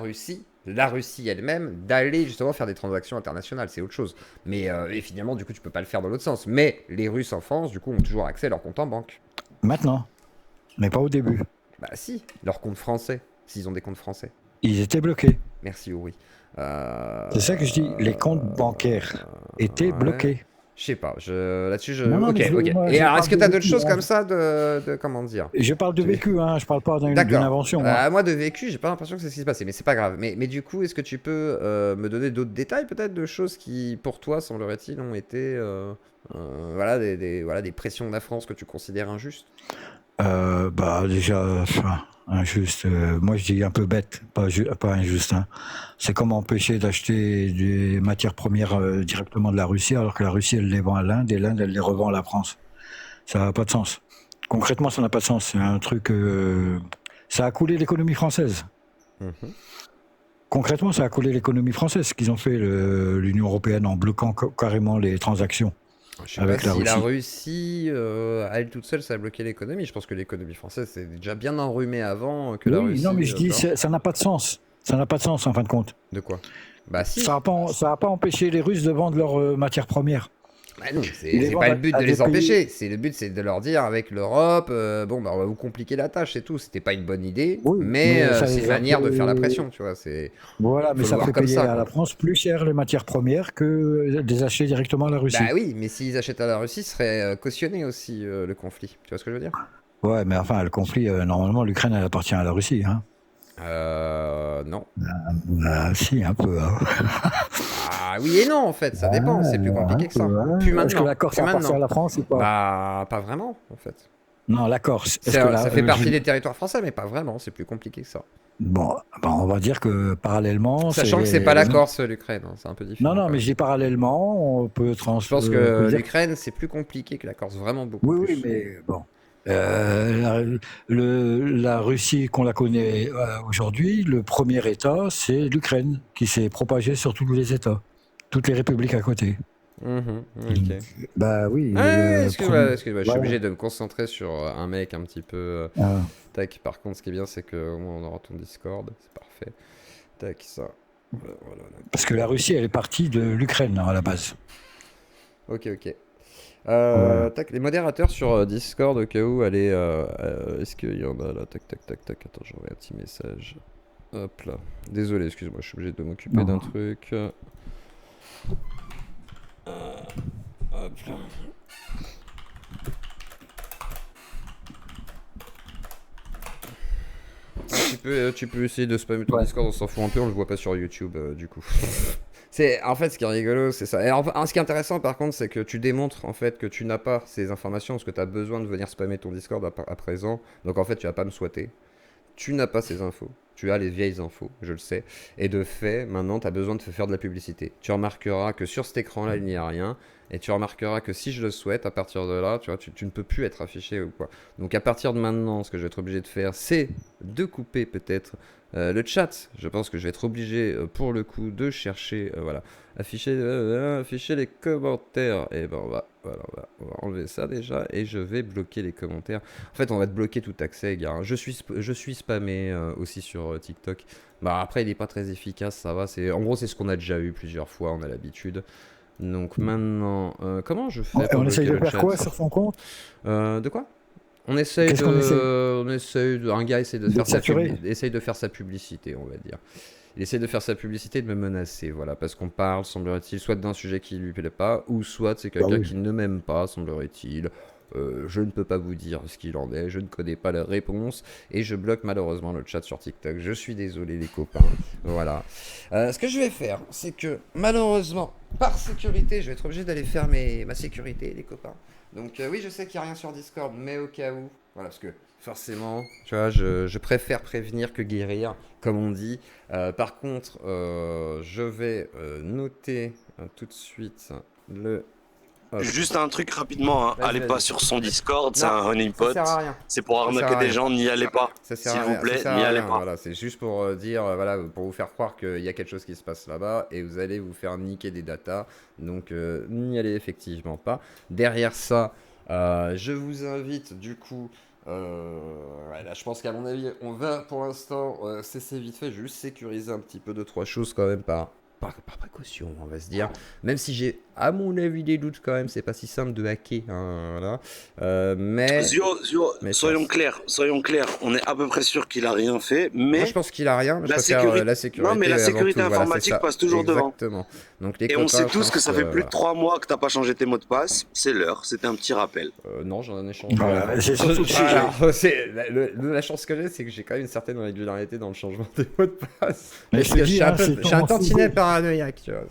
Russie elle-même, d'aller justement faire des transactions internationales, c'est autre chose. Mais et finalement, du coup, tu peux pas le faire dans l'autre sens. Mais les Russes en France, du coup, ont toujours accès à leur compte en banque. Maintenant, mais pas au début. Bah si, leur compte français, s'ils ont des comptes français. Ils étaient bloqués. Merci, oui. C'est ça que je dis. Les comptes bancaires étaient ouais. bloqués. Je sais pas, là-dessus je. Non, non, Ok, mais ok. moi, Et je alors, est-ce parle que de tu as d'autres vécu, choses hein. comme ça de comment dire? Je parle de vécu, hein, je parle pas d'une D'accord. invention. hein. Moi, de vécu, j'ai pas l'impression que c'est ce qui se passait, mais c'est pas grave. Mais du coup, est-ce que tu peux me donner d'autres détails, peut-être, de choses qui, pour toi, semblerait-il, ont été voilà, des pressions de la France que tu considères injustes? Déjà, enfin, injuste. Moi, je dis un peu bête, pas injuste. Hein. C'est comme empêcher d'acheter des matières premières directement de la Russie, alors que la Russie, elle les vend à l'Inde et l'Inde, elle les revend à la France. Ça n'a pas de sens. Concrètement, ça n'a pas de sens. C'est un truc. Ça a coulé l'économie française. Mhm. Concrètement, ça a coulé l'économie française, ce qu'ils ont fait l'Union européenne en bloquant carrément les transactions. Je sais Avec pas la si la Russie. Russie, à elle toute seule, ça a bloqué l'économie. Je pense que l'économie française c'est déjà bien enrhumée avant que la Oui, Russie. non, mais je dis, tu vois. ça n'a pas de sens. Ça n'a pas de sens, en fin de compte. De quoi? Bah si. Ça n'a pas empêché les Russes de vendre leurs matières premières. Bah non, Ils c'est les pas vendent le but à de des les pays- empêcher. Le but, c'est de leur dire avec l'Europe, bon, bah, on va vous compliquer la tâche, c'est tout. C'était pas une bonne idée, Oui, mais mais ça c'est les une a manière de fait- faire la pression, tu vois. C'est Voilà, Faut mais le ça voir fait comme payer ça, à quoi. la France plus cher les matières premières que des acheter directement à la Russie. Bah oui, mais s'ils achètent à la Russie, ce serait cautionné aussi le conflit. Tu vois ce que je veux dire? Ouais, mais enfin, le conflit, normalement, l'Ukraine, elle appartient à la Russie. Hein. Non. Si, un peu. Hein. Ah oui et non, en fait, ça dépend. C'est plus compliqué que ça. Plus Est-ce maintenant. que la Corse Plus appartient maintenant. à la France ou pas? Bah, pas vraiment, en fait. Non, la Corse. Est-ce Ça, que ça fait partie je- des territoires français, mais pas vraiment. C'est plus compliqué que ça. Bon, on va dire que parallèlement. Sachant que c'est pas la Corse, l'Ukraine. Hein, c'est un peu différent. Non, non, quand mais même. je dis parallèlement, on peut Je pense que on peut dire- l'Ukraine, c'est plus compliqué que la Corse, vraiment beaucoup Oui, plus. oui, mais bon. La Russie qu'on la connaît aujourd'hui, le premier État, c'est l'Ukraine, qui s'est propagé sur tous les États, toutes les républiques à côté. Mhm, ok. Bah oui. Excuse-moi, je suis voilà. obligé de me concentrer sur un mec un petit peu. Ah, Tac, par contre, ce qui est bien, c'est que au moins on aura ton Discord, c'est parfait. Tac, ça. Voilà. Parce que la Russie, elle est partie de l'Ukraine à la base. Ok. Voilà. Tac, les modérateurs sur Discord, au cas où, allez. Est-ce qu'il y en a là? Tac. Attends, j'envoie un petit message. Hop là. Désolé, excuse-moi, je suis obligé de m'occuper Non. d'un truc. Hop là. Tu peux essayer de spammer ton Ouais. Discord, on s'en fout un peu, on le voit pas sur YouTube du coup. En fait, ce qui est rigolo, c'est ça. Et ce qui est intéressant par contre, c'est que tu démontres en fait que tu n'as pas ces informations parce que tu as besoin de venir spammer ton Discord à présent. Donc en fait, tu vas pas me souhaiter. Tu n'as pas ces infos. Tu as les vieilles infos, je le sais. Et de fait, maintenant, tu as besoin de faire de la publicité. Tu remarqueras que sur cet écran-là, il n'y a rien. Et tu remarqueras que si je le souhaite, à partir de là, tu vois, tu ne peux plus être affiché ou quoi. Donc à partir de maintenant, ce que je vais être obligé de faire, c'est de couper peut-être le chat. Je pense que je vais être obligé, pour le coup, de chercher, voilà, afficher les commentaires. Et ben on va enlever ça déjà. Et je vais bloquer les commentaires. En fait, on va te bloquer tout accès, gars. Je suis spammé aussi sur TikTok. Bah après, il n'est pas très efficace, ça va. En gros, c'est ce qu'on a déjà eu plusieurs fois, on a l'habitude. Donc maintenant, comment je fais pour On essaye bloquer de le faire chat? quoi sur son compte? De quoi? On essaye Qu'est-ce qu'on essaye? un gars essaie de De faire saturer. essaye de faire sa publicité, on va dire. Il essaie de faire sa publicité et de me menacer, voilà, parce qu'on parle, semblerait-il, soit d'un sujet qui lui plaît pas, ou soit c'est quelqu'un oui. qui ne m'aime pas, semblerait-il. Je ne peux pas vous dire ce qu'il en est, je ne connais pas la réponse, et je bloque malheureusement le chat sur TikTok. Je suis désolé les copains, voilà. Ce que je vais faire, c'est que malheureusement, par sécurité, je vais être obligé d'aller faire ma sécurité, les copains. Donc oui, je sais qu'il n'y a rien sur Discord, mais au cas où, voilà, parce que forcément, tu vois, je préfère prévenir que guérir, comme on dit. Par contre, je vais noter tout de suite le... Hop. Juste un truc rapidement, hein. Vas-y, Allez vas-y. pas sur son Discord, c'est Non, un honeypot. ça sert à rien. C'est pour Ça sert arnaquer à des rien. gens, n'y allez pas. Ça sert S'il à vous rien, ça plaît, sert n'y à allez rien, pas. voilà, c'est juste pour dire, voilà, pour vous faire croire qu'il y a quelque chose qui se passe là-bas et vous allez vous faire niquer des datas. Donc n'y allez effectivement pas. Derrière ça, je vous invite du coup. Là, je pense qu'à mon avis, on va pour l'instant cesser vite fait. Je vais juste sécuriser un petit peu 2-3 choses quand même par précaution, on va se dire. Même si j'ai, à mon avis, des doutes quand même, c'est pas si simple de hacker. Hein, voilà. Mais Soyons clairs, on est à peu près sûr qu'il a rien fait, mais moi, je pense qu'il a rien. Mais je la préfère sécurité, la sécurité. non mais la avant sécurité tout, voilà, c'est informatique ça. passe toujours devant. Exactement. Donc les Et on sait copains, je tous que pense ça fait plus de voilà. 3 mois que t'as pas changé tes mots de passe. C'est l'heure, c'était un petit rappel. Non, j'en ai changé. Voilà, c'est surtout le sujet. Alors, la chance que j'ai, c'est que j'ai quand même une certaine régularité dans le changement des mots de passe. Mais Parce je te que dis, je hein, suis c'est un ton tantinet sujet. paranoïaque, tu vois.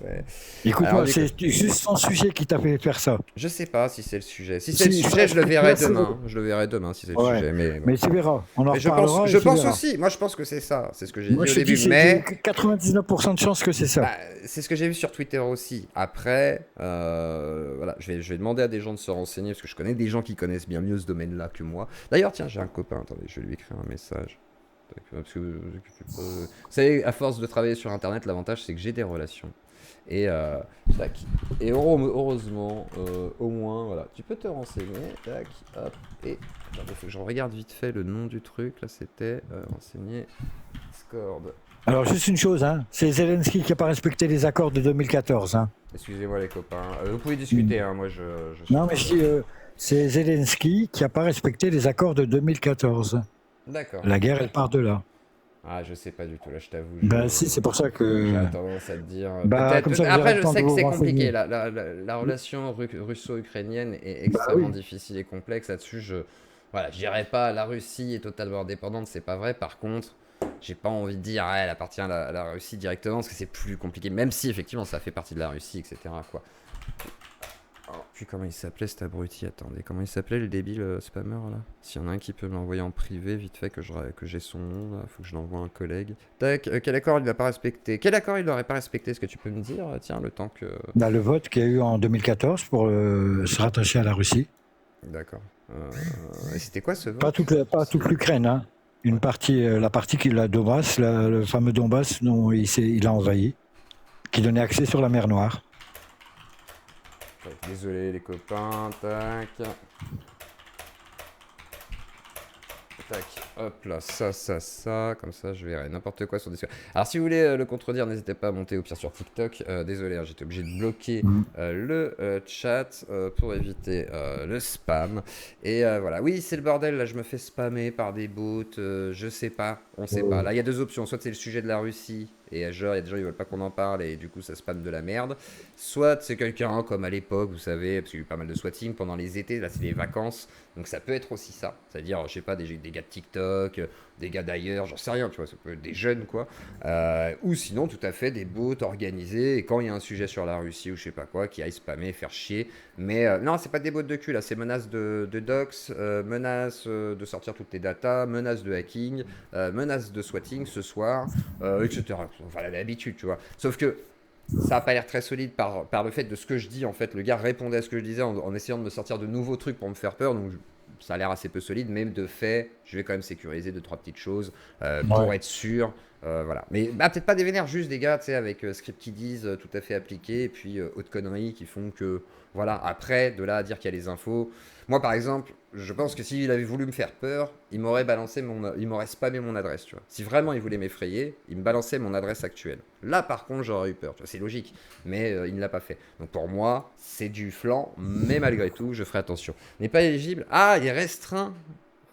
Écoute-moi, Alors, du c'est juste son sujet qui t'a fait faire ça. Je sais pas si c'est le sujet. Si Si, c'est le sujet, je le verrai merci. demain. Je le verrai demain si c'est le Ouais. sujet. Mais tu verras, on en Mais je reparlera. pense, et je tu pense verras. aussi. Moi, je pense que c'est ça. C'est ce que j'ai Moi, dit je au te dis, début. c'est Mais 99% de chances que c'est ça. bah, c'est ce que j'ai vu sur Twitter aussi. Après, voilà, je vais demander à des gens de se renseigner parce que je connais des gens qui connaissent bien mieux ce domaine-là que moi. D'ailleurs, tiens, j'ai un copain. Attendez, je vais lui écrire un message. Parce que, vous savez, à force de travailler sur Internet, l'avantage c'est que j'ai des relations. Et, tac. Et heureusement, au moins, voilà, tu peux te renseigner. Tac, hop, et attendez, faut que je regarde vite fait le nom du truc. Là, c'était renseigner Discord. Alors, juste une chose, hein, c'est Zelensky qui n'a pas respecté les accords de 2014. Hein. Excusez-moi les copains. Vous pouvez discuter, hein, moi je suis Non, mais je dis, c'est Zelensky qui n'a pas respecté les accords de 2014. D'accord. La guerre, elle part de là. Ah, je sais pas du tout, là, je t'avoue. Bah si, c'est pour ça que... J'ai tendance à te dire. Bah, peut-être. comme ça, vous Après, aurez le je temps sais de que vous c'est renseigner. compliqué. La relation russo-ukrainienne est extrêmement oui. difficile et complexe. Là-dessus, voilà, je dirais pas la Russie est totalement indépendante, c'est pas vrai. Par contre, j'ai pas envie de dire elle appartient à la Russie directement parce que c'est plus compliqué. Même si effectivement ça fait partie de la Russie, etc. Quoi. Puis comment il s'appelait cet abruti? Attendez, comment il s'appelait le débile spammer là? S'il y en a un qui peut me l'envoyer en privé, vite fait que j'ai son nom là, faut que je l'envoie à un collègue. Tac, quel accord il va pas respecter? Quel accord il n'aurait pas respecté? Est-ce que tu peux me dire? Tiens, le temps que. Bah, le vote qu'il y a eu en 2014 pour se rattacher à la Russie. D'accord. Et c'était quoi ce vote? Pas toute l'Ukraine, hein. Une partie, la partie qui la Donbass, le fameux Donbass dont il a envahi, qui donnait accès sur la mer Noire. Ouais, désolé les copains, tac. Tac, hop là, ça, comme ça je verrai n'importe quoi sur Discord. Alors si vous voulez le contredire, n'hésitez pas à monter au pire sur TikTok. Désolé, hein, j'étais obligé de bloquer le chat pour éviter le spam. Et voilà, oui c'est le bordel, là je me fais spammer par des bots, je sais pas, on sait pas. Là il y a deux options, soit c'est le sujet de la Russie, et genre il y a des gens qui veulent pas qu'on en parle et du coup ça spamme de la merde. Soit c'est quelqu'un comme à l'époque, vous savez, parce qu'il y a eu pas mal de swatting pendant les étés, là c'est les vacances. Donc ça peut être aussi ça, c'est-à-dire, je sais pas, des gars de TikTok, des gars d'ailleurs, j'en sais rien, tu vois, ça peut être des jeunes, quoi. Ou sinon, tout à fait, des bots organisés, et quand il y a un sujet sur la Russie ou je sais pas quoi, qui aille spammer, faire chier. Mais non, c'est pas des bots de cul, là, c'est menaces de dox, menaces de sortir toutes les datas, menaces de hacking, menaces de swatting ce soir, etc. Enfin, l'habitude, tu vois. Sauf que ça a pas l'air très solide par le fait de ce que je dis. En fait, le gars répondait à ce que je disais en essayant de me sortir de nouveaux trucs pour me faire peur. Donc, ça a l'air assez peu solide. Mais de fait, je vais quand même sécuriser 2-3 petites choses pour être sûr. Voilà. Mais peut-être pas des vénères, juste des gars, tu sais, avec script qui disent tout à fait appliqué. Et puis, autres conneries qui font que, voilà, après, de là à dire qu'il y a les infos. Moi, par exemple, je pense que s'il avait voulu me faire peur, il m'aurait spammé mon adresse, tu vois. Si vraiment il voulait m'effrayer, il me balançait mon adresse actuelle. Là, par contre, j'aurais eu peur, tu vois. C'est logique, mais il ne l'a pas fait. Donc pour moi, c'est du flan, mais malgré tout, je ferai attention. N'est pas éligible. Ah, il est restreint.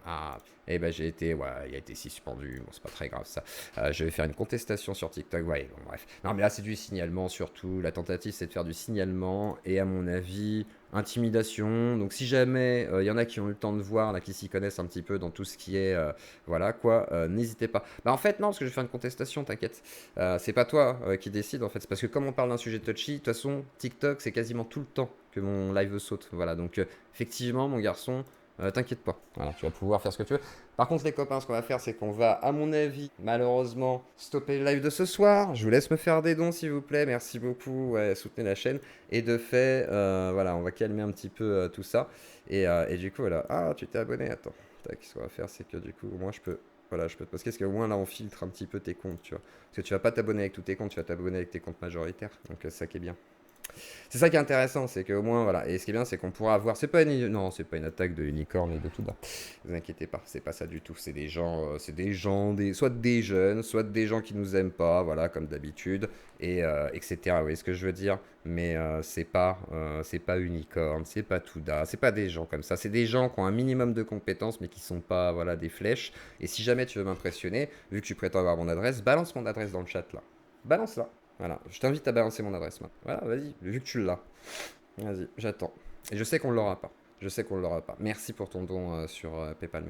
Ah, eh ben j'ai été, ouais, il a été suspendu. Bon, c'est pas très grave ça. Je vais faire une contestation sur TikTok. Ouais, bon, bref. Non, mais là, c'est du signalement surtout. La tentative, c'est de faire du signalement. Et à mon avis, intimidation. Donc, si jamais il y en a qui ont eu le temps de voir, là, qui s'y connaissent un petit peu dans tout ce qui est, voilà quoi, n'hésitez pas. Bah, en fait, non, parce que je vais faire une contestation, t'inquiète. C'est pas toi qui décide, en fait. C'est parce que comme on parle d'un sujet touchy, de toute façon, TikTok, c'est quasiment tout le temps que mon live saute. Voilà, donc effectivement, mon garçon. T'inquiète pas, voilà, tu vas pouvoir faire ce que tu veux. Par contre, les copains, ce qu'on va faire, c'est qu'on va, à mon avis, malheureusement, stopper le live de ce soir. Je vous laisse me faire des dons, s'il vous plaît. Merci beaucoup, ouais, soutenez la chaîne. Et de fait, voilà, on va calmer un petit peu tout ça. Et du coup, voilà. Ah, tu t'es abonné, attends. Tac, ce qu'on va faire, c'est que du coup, au moins, je peux... Voilà, je peux te poster, parce qu'au moins, là, on filtre un petit peu tes comptes, tu vois. Parce que tu vas pas t'abonner avec tous tes comptes, tu vas t'abonner avec tes comptes majoritaires. Donc, c'est ça qui est bien. C'est ça qui est intéressant, c'est qu'au moins, voilà. Et ce qui est bien, c'est qu'on pourra avoir. C'est pas une. Non, c'est pas une attaque de unicorn et de tout. Ne vous inquiétez pas, c'est pas ça du tout. C'est des gens, soit des jeunes, soit des gens qui nous aiment pas, voilà, comme d'habitude, et etc. Vous voyez ce que je veux dire? Mais c'est pas unicorn, c'est pas Touda, c'est pas des gens comme ça. C'est des gens qui ont un minimum de compétences, mais qui sont pas, voilà, des flèches. Et si jamais tu veux m'impressionner, vu que tu prétends avoir mon adresse, balance mon adresse dans le chat là. Balance-la. Voilà, je t'invite à balancer mon adresse maintenant. Voilà, vas-y, vu que tu l'as. Vas-y, j'attends. Et je sais qu'on l'aura pas. Je sais qu'on l'aura pas. Merci pour ton don sur PayPal.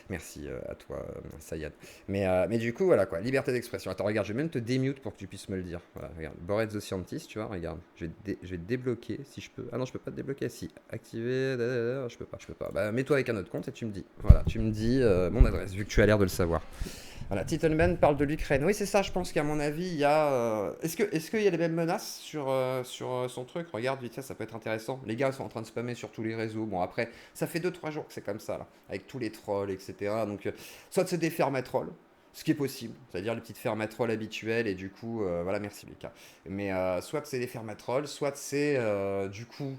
Merci à toi, Sayad. Mais du coup, voilà quoi. Liberté d'expression. Attends, regarde, je vais même te démute pour que tu puisses me le dire. Voilà, regarde. Bored the Scientist, tu vois, regarde. Je vais te débloquer si je peux. Ah non, je peux pas te débloquer. Si. Activer. Je peux pas. Bah, mets-toi avec un autre compte et tu me dis. Voilà, tu me dis mon adresse, vu que tu as l'air de le savoir. Voilà, Titanman parle de l'Ukraine. Oui, c'est ça, je pense qu'à mon avis, il y a... Est-ce qu'il y a les mêmes menaces sur son truc? Regarde, vite fait, ça peut être intéressant. Les gars sont en train de spammer sur tous les réseaux. Bon, après, ça fait 2-3 jours que c'est comme ça, là, avec tous les trolls, etc. Donc, soit c'est des fermes à trolls, ce qui est possible, c'est-à-dire les petites fermes à trolls habituelles, et du coup, voilà, merci Mika. Mais soit c'est des fermes à trolls, soit c'est, du coup,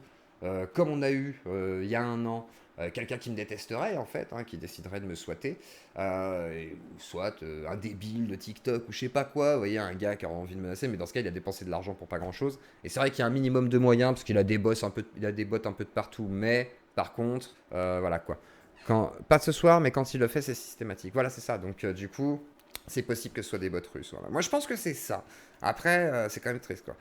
comme on a eu il y a un an, quelqu'un qui me détesterait en fait, hein, qui déciderait de me souhaiter, soit un débile de TikTok ou je sais pas quoi, vous voyez, un gars qui a envie de me menacer, mais dans ce cas il a dépensé de l'argent pour pas grand chose, et c'est vrai qu'il y a un minimum de moyens, parce qu'il a des boss il a des bots un peu de partout, mais par contre, voilà quoi. Pas ce soir, mais quand il le fait, c'est systématique. Voilà, c'est ça, donc du coup, c'est possible que ce soit des bots russes. Voilà. Moi je pense que c'est ça. Après, c'est quand même triste quoi.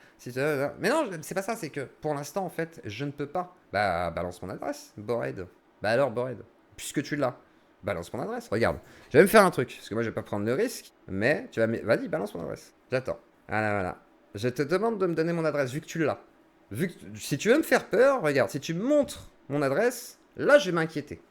Mais non, c'est pas ça, c'est que pour l'instant en fait, je ne peux pas. Bah, balance mon adresse, Bored. Bah alors, Bored, puisque tu l'as, balance mon adresse. Regarde, je vais me faire un truc, parce que moi je vais pas prendre le risque, mais tu vas. Vas-y, balance mon adresse. J'attends. Voilà. Je te demande de me donner mon adresse, vu que tu l'as. Si tu veux me faire peur, regarde, si tu me montres mon adresse, là je vais m'inquiéter.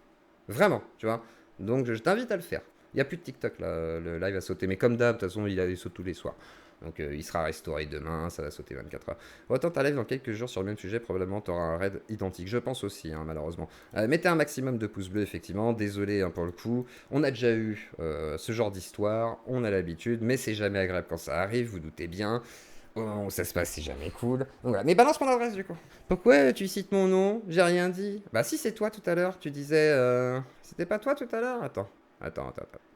Vraiment, tu vois. Donc je t'invite à le faire. Il n'y a plus de TikTok là, le live a sauté, mais comme d'hab, de toute façon, il saute tous les soirs. Donc il sera restauré demain, ça va sauter 24 heures. Autant ta live dans quelques jours sur le même sujet, probablement tu auras un raid identique. Je pense aussi, hein, malheureusement. Mettez un maximum de pouces bleus, effectivement. Désolé hein, pour le coup. On a déjà eu ce genre d'histoire, on a l'habitude, mais c'est jamais agréable quand ça arrive, vous doutez bien. Au moment où ça se passe, c'est jamais cool. Donc voilà. Mais balance mon adresse du coup. Pourquoi tu cites mon nom? J'ai rien dit. Bah si, c'est toi tout à l'heure. Tu disais... C'était pas toi tout à l'heure? Attends.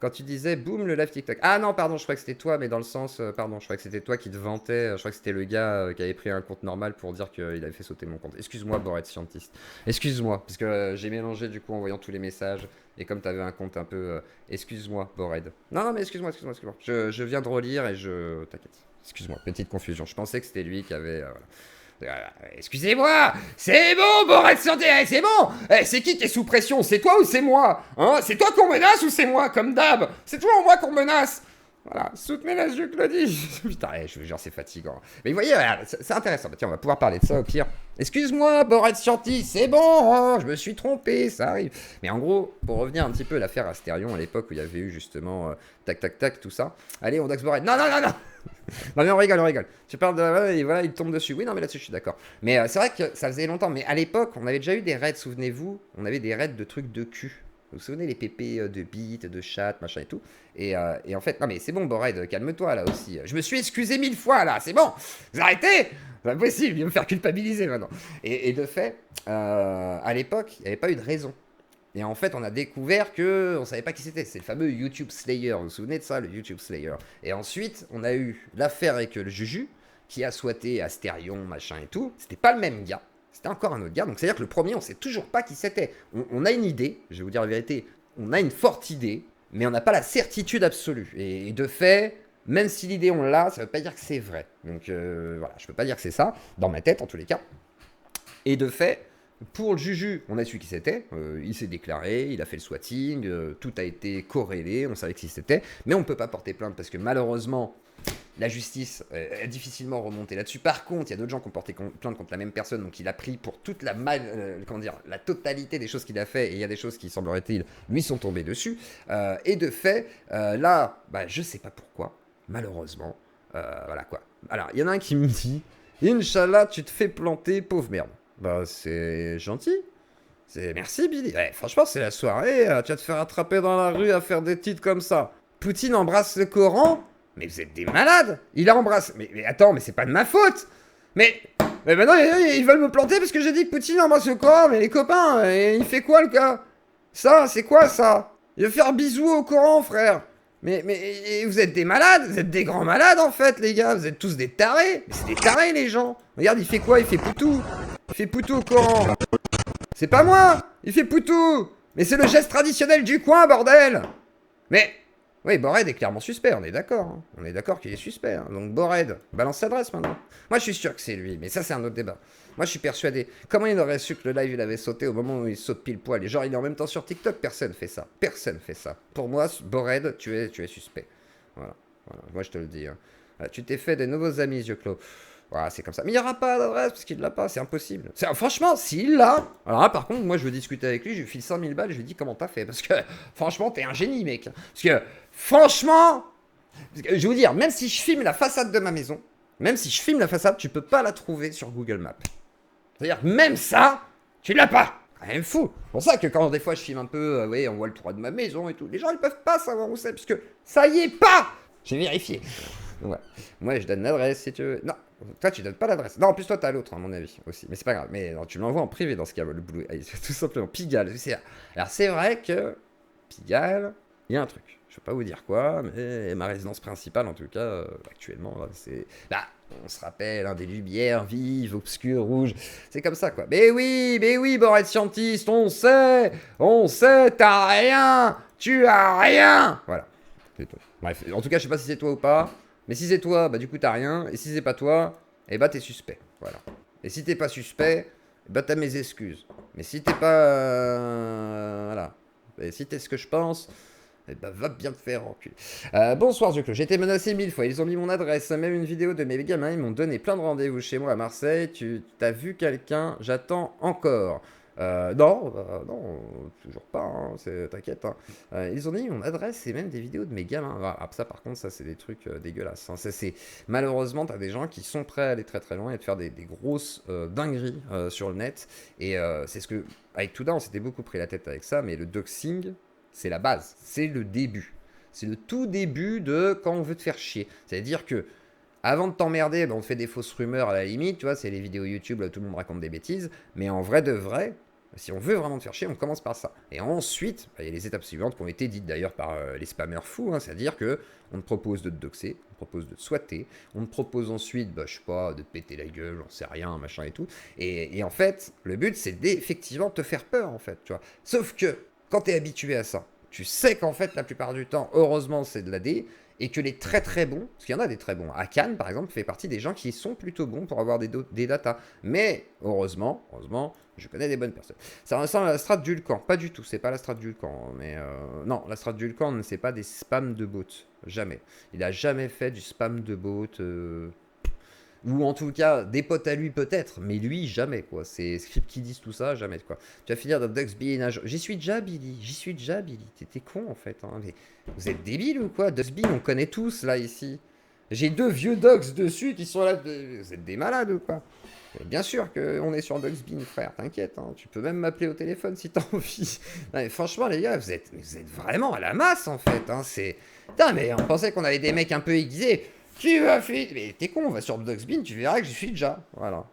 Quand tu disais boum le live TikTok. Ah non, pardon, je crois que c'était toi, mais dans le sens. Pardon, je crois que c'était toi qui te vantais. Je crois que c'était le gars qui avait pris un compte normal pour dire qu'il avait fait sauter mon compte. Excuse-moi, Bored Scientist. Excuse-moi, parce que j'ai mélangé du coup en voyant tous les messages. Et comme t'avais un compte un peu. Excuse-moi, Bored. Non, mais excuse-moi. Je viens de relire et je. T'inquiète. Excuse-moi, petite confusion. Je pensais que c'était lui qui avait. Excusez-moi, c'est bon, Bored Santé, c'est bon. C'est qui est sous pression? C'est toi ou c'est moi? Hein? C'est toi qu'on menace ou c'est moi, comme d'hab? C'est toi ou moi qu'on menace? Voilà, soutenez la jeu Claudie. Putain, je veux dire, c'est fatigant. Mais vous voyez, voilà, c'est intéressant. Bah, tiens, on va pouvoir parler de ça au pire. Excuse-moi, Bored Scientist, c'est bon, oh, je me suis trompé, ça arrive. Mais en gros, pour revenir un petit peu à l'affaire Astérion, à l'époque où il y avait eu justement tac, tout ça. Allez, on daxe Bored. Non. Non mais on rigole. Tu parles de... et voilà, il tombe dessus. Oui, non mais là-dessus, je suis d'accord. Mais c'est vrai que ça faisait longtemps. Mais à l'époque, on avait déjà eu des raids, souvenez-vous. On avait des raids de trucs de cul. Vous vous souvenez, les pépés de bits, de chat, machin et tout. Et en fait, non mais c'est bon, Bored, calme-toi là aussi. Je me suis excusé 1000 fois là, c'est bon. Vous arrêtez? C'est pas possible, il va me faire culpabiliser maintenant. Et de fait, à l'époque, il n'y avait pas eu de raison. Et en fait, on a découvert que on savait pas qui c'était. C'est le fameux YouTube Slayer. Vous vous souvenez de ça, le YouTube Slayer? Et ensuite, on a eu l'affaire avec le Juju, qui a souhaité Astérion, machin et tout. C'était pas le même gars. C'était encore un autre gars. Donc, c'est-à-dire que le premier, on sait toujours pas qui c'était. On a une idée, je vais vous dire la vérité. On a une forte idée, mais on n'a pas la certitude absolue. Et de fait, même si l'idée, on l'a, ça veut pas dire que c'est vrai. Donc, voilà, je peux pas dire que c'est ça, dans ma tête, en tous les cas. Et de fait... Pour le Juju, on a su qui c'était, il s'est déclaré, il a fait le swatting, tout a été corrélé, on savait qui c'était, mais on ne peut pas porter plainte parce que malheureusement, la justice a difficilement remonté là-dessus. Par contre, il y a d'autres gens qui ont porté plainte contre la même personne, donc il a pris pour toute la la totalité des choses qu'il a fait, et il y a des choses qui, semblerait-il, lui sont tombées dessus. Et de fait, là, je sais pas pourquoi, malheureusement, voilà quoi. Alors, il y en a un qui me dit, Inch'Allah, tu te fais planter, pauvre merde. Bah, c'est gentil. Merci, Billy. Ouais, franchement, c'est la soirée. Tu vas te faire attraper dans la rue à faire des titres comme ça. Poutine embrasse le Coran. Mais vous êtes des malades. Il embrasse. Mais attends, mais c'est pas de ma faute. Mais maintenant, ils veulent me planter parce que j'ai dit que Poutine embrasse le Coran. Mais les copains, il fait quoi, le gars? Ça, c'est quoi, ça? Il veut faire bisous au Coran, frère. Mais vous êtes des malades, vous êtes des grands malades en fait, les gars, vous êtes tous des tarés. Mais c'est des tarés, les gens. Regarde, il fait quoi? Il fait poutou. Il fait poutou au Coran. C'est pas moi. Il fait poutou. Mais c'est le geste traditionnel du coin, bordel. Mais, oui, Bored est clairement suspect, on est d'accord. Hein. On est d'accord qu'il est suspect. Hein. Donc Bored, balance l'adresse maintenant. Moi, je suis sûr que c'est lui, mais ça, c'est un autre débat. Moi, je suis persuadé. Comment il aurait su que le live, il avait sauté au moment où il saute pile poil? Et genre, il est en même temps sur TikTok. Personne fait ça. Personne fait ça. Pour moi, Bored, tu es suspect. Voilà. Moi, je te le dis. Hein. Tu t'es fait des nouveaux amis, yeux clos. Voilà, c'est comme ça. Mais il n'y aura pas d'adresse parce qu'il l'a pas. C'est impossible. Franchement, s'il l'a. Alors là, par contre, moi, je veux discuter avec lui. Je lui file 5000 balles. Je lui dis comment t'as fait. Parce que, franchement, t'es un génie, mec. Parce que, franchement, je vais vous dire, même si je filme la façade de ma maison, tu peux pas la trouver sur Google Maps. C'est-à-dire, même ça, tu l'as pas. Quand même fou. C'est pour ça que quand des fois je filme un peu, oui, on voit le toit de ma maison et tout, les gens ils peuvent pas savoir où c'est, parce que ça y est pas. J'ai vérifié. Ouais. Moi je donne l'adresse si tu veux. Non, toi tu donnes pas l'adresse. Non, en plus toi t'as l'autre, à mon avis, aussi. Mais c'est pas grave. Mais non, tu l'envoies en privé dans ce cas, le boulot. Tout simplement. Pigalle. Alors c'est vrai que Pigalle, il y a un truc. Je vais pas vous dire quoi, mais ma résidence principale, en tout cas, actuellement, c'est... Bah, on se rappelle, des lumières vives, obscures, rouges. C'est comme ça, quoi. Mais oui, Bored Scientist, on sait, t'as rien, tu as rien. Voilà. C'est tout. Bref, en tout cas, je sais pas si c'est toi ou pas. Mais si c'est toi, bah du coup, t'as rien. Et si c'est pas toi, eh bah, t'es suspect. Voilà. Et si t'es pas suspect, bah, t'as mes excuses. Mais si t'es pas... voilà. Et si t'es ce que je pense... Eh ben, va bien te faire enculer. Bonsoir, Zuclo. J'ai été menacé 1000 fois. Ils ont mis mon adresse, même une vidéo de mes gamins. Ils m'ont donné plein de rendez-vous chez moi à Marseille. Tu t'as vu quelqu'un? J'attends encore. Non, toujours pas. Hein, t'inquiète. Hein. Ils ont mis mon adresse et même des vidéos de mes gamins. Ah, ça, par contre, ça, c'est des trucs dégueulasses. Hein. Malheureusement, t'as des gens qui sont prêts à aller très très loin et de faire des grosses dingueries sur le net. Et c'est ce que, avec Touda, on s'était beaucoup pris la tête avec ça, mais le doxing, c'est la base, c'est le début. C'est le tout début de quand on veut te faire chier. C'est-à-dire que Avant de t'emmerder, on te fait des fausses rumeurs à la limite, tu vois, c'est les vidéos YouTube, là, tout le monde raconte des bêtises, mais en vrai de vrai, si on veut vraiment te faire chier, on commence par ça. Et ensuite, il y a les étapes suivantes qui ont été dites d'ailleurs par les spammers fous, hein, c'est-à-dire que on te propose de te doxer, on te propose de te swatter, on te propose ensuite, je sais pas, de te péter la gueule, j'en sais rien, machin et tout. Et en fait, le but, c'est d'effectivement te faire peur, en fait, tu vois. Sauf que, quand t'es habitué à ça, tu sais qu'en fait, la plupart du temps, heureusement, c'est de la D, et que les très très bons, parce qu'il y en a des très bons, Akan par exemple fait partie des gens qui sont plutôt bons pour avoir des datas. Mais heureusement, je connais des bonnes personnes. Ça ressemble à la strat d'Ulcan, pas du tout, c'est pas la strat d'Ulcan, mais non, la strat d'Ulcan ne c'est pas des spams de bots, jamais. Il a jamais fait du spam de bots, ou en tout cas des potes à lui peut-être, mais lui jamais quoi. C'est Script qui disent tout ça, jamais quoi. Tu vas finir dans Duxby et J'y suis déjà Billy, T'es con en fait. Hein. Mais vous êtes débile ou quoi? Duxby on connaît tous là ici. J'ai 2 vieux dogs dessus qui sont là. Vous êtes des malades ou quoi? Et bien sûr qu'on est sur Duxby frère, t'inquiète. Hein. Tu peux même m'appeler au téléphone si t'as envie. Non, mais franchement les gars, vous êtes vraiment à la masse en fait. Hein. Putain mais on pensait qu'on avait des mecs un peu aiguisés. Tu vas fuir. Mais t'es con, on va sur Dogsbin, tu verras que j'y suis déjà. Voilà.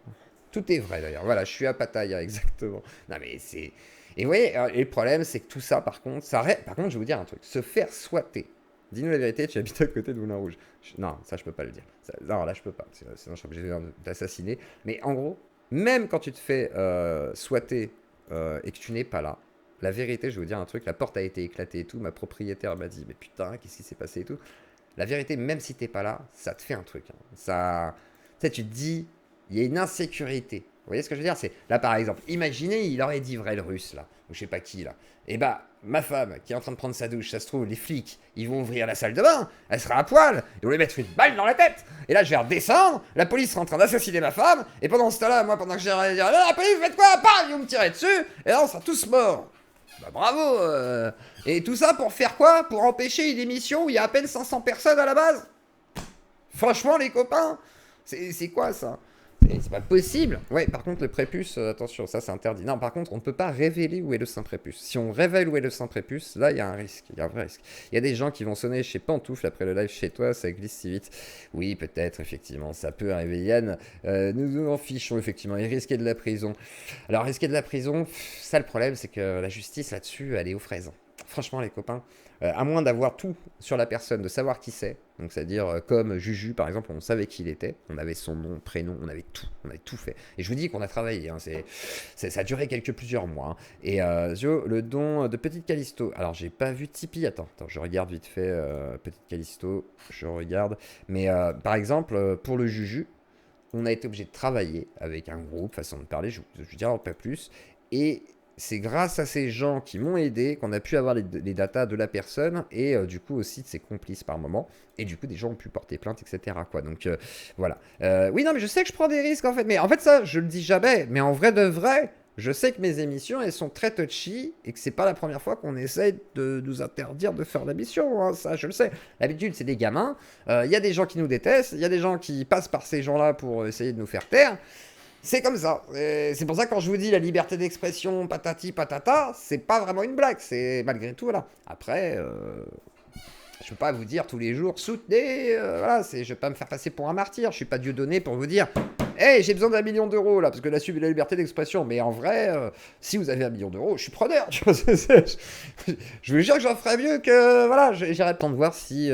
Tout est vrai d'ailleurs. Voilà, je suis à Pattaya, exactement. Non mais c'est. Et vous voyez, et le problème, c'est que tout ça, par contre, Par contre, je vais vous dire un truc. Se faire swatter. Dis-nous la vérité, tu habites à côté de Moulin Rouge. Non, ça, je peux pas le dire. Non, là, je peux pas. Sinon, je suis obligé d'assassiner. Mais en gros, même quand tu te fais swatter et que tu n'es pas là, la vérité, je vais vous dire un truc. La porte a été éclatée et tout. Ma propriétaire m'a dit, mais putain, qu'est-ce qui s'est passé et tout. La vérité, même si t'es pas là, ça te fait un truc. Hein. Ça, tu sais, tu te dis, il y a une insécurité. Vous voyez ce que je veux dire? C'est là, par exemple, imaginez, il aurait dit vrai le russe là, ou je sais pas qui là. Et bah, ma femme qui est en train de prendre sa douche, ça se trouve, les flics, ils vont ouvrir la salle de bain, elle sera à poil, ils vont lui mettre une balle dans la tête. Et là, je vais redescendre, la police sera en train d'assassiner ma femme, et pendant ce temps-là, moi, pendant que j'ai rien à dire, la police, faites quoi? Bam, ils vont me tirer dessus, et là, on sera tous morts. Bah bravo. Et tout ça pour faire quoi? Pour empêcher une émission où il y a à peine 500 personnes à la base? Franchement les copains, c'est quoi ça? C'est pas possible. Ouais, par contre le prépuce, attention, ça c'est interdit. Non, par contre on ne peut pas révéler où est le saint prépuce. Si on révèle où est le saint prépuce, là il y a un risque, il y a un vrai risque. Il y a des gens qui vont sonner chez Pantoufle après le live chez toi, ça glisse si vite. Oui, peut-être, effectivement, ça peut arriver Yann. Nous nous en fichons, effectivement, et risquer de la prison. Alors risquer de la prison, ça le problème c'est que la justice là-dessus, elle est aux fraises. Franchement les copains, à moins d'avoir tout sur la personne, de savoir qui c'est, donc c'est-à-dire comme Juju par exemple, on savait qui il était, on avait son nom, prénom, on avait tout fait. Et je vous dis qu'on a travaillé, hein, ça a duré plusieurs mois. Hein. Et le don de Petite Callisto, alors j'ai pas vu Tipeee, attends, je regarde vite fait Petite Callisto, je regarde, mais par exemple pour le Juju, on a été obligé de travailler avec un groupe, façon de parler, je vous dirai pas plus, et c'est grâce à ces gens qui m'ont aidé qu'on a pu avoir les datas de la personne et du coup aussi de ses complices par moment. Et du coup, des gens ont pu porter plainte, etc. Quoi. Donc voilà. Oui, non, mais je sais que je prends des risques en fait. Mais en fait, ça, je le dis jamais. Mais en vrai de vrai, je sais que mes émissions, elles sont très touchy et que c'est pas la première fois qu'on essaye de nous interdire de faire l'émission. Hein, ça, je le sais. L'habitude, c'est des gamins. Il y a des gens qui nous détestent. Il y a des gens qui passent par ces gens-là pour essayer de nous faire taire. C'est comme ça. C'est pour ça que quand je vous dis la liberté d'expression, patati patata, c'est pas vraiment une blague. C'est malgré tout, voilà. Après, je peux pas vous dire tous les jours, soutenez, voilà, je vais pas me faire passer pour un martyr. Je suis pas Dieudonné pour vous dire, hey, j'ai besoin d'1 million d'euros, là, parce que la liberté d'expression. Mais en vrai, si vous avez 1 million d'euros, je suis preneur. Je vous jure que j'en ferais mieux que, voilà, j'irai temps de voir si,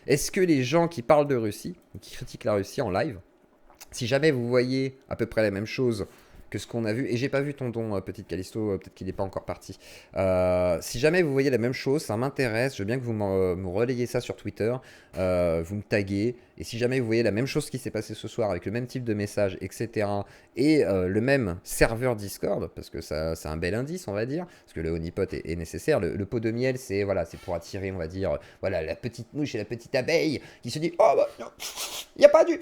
est-ce que les gens qui parlent de Russie, qui critiquent la Russie en live, si jamais vous voyez à peu près la même chose que ce qu'on a vu, et j'ai pas vu ton don, Petite Callisto, peut-être qu'il n'est pas encore parti. Si jamais vous voyez la même chose, ça m'intéresse, je veux bien que vous me relayez ça sur Twitter, vous me taguez, et si jamais vous voyez la même chose qui s'est passé ce soir, avec le même type de message, etc., et le même serveur Discord, parce que ça, c'est un bel indice, on va dire, parce que le honeypot est nécessaire, le pot de miel, c'est voilà, c'est pour attirer, on va dire, voilà, la petite mouche et la petite abeille, qui se dit, oh bah non, il n'y a pas du...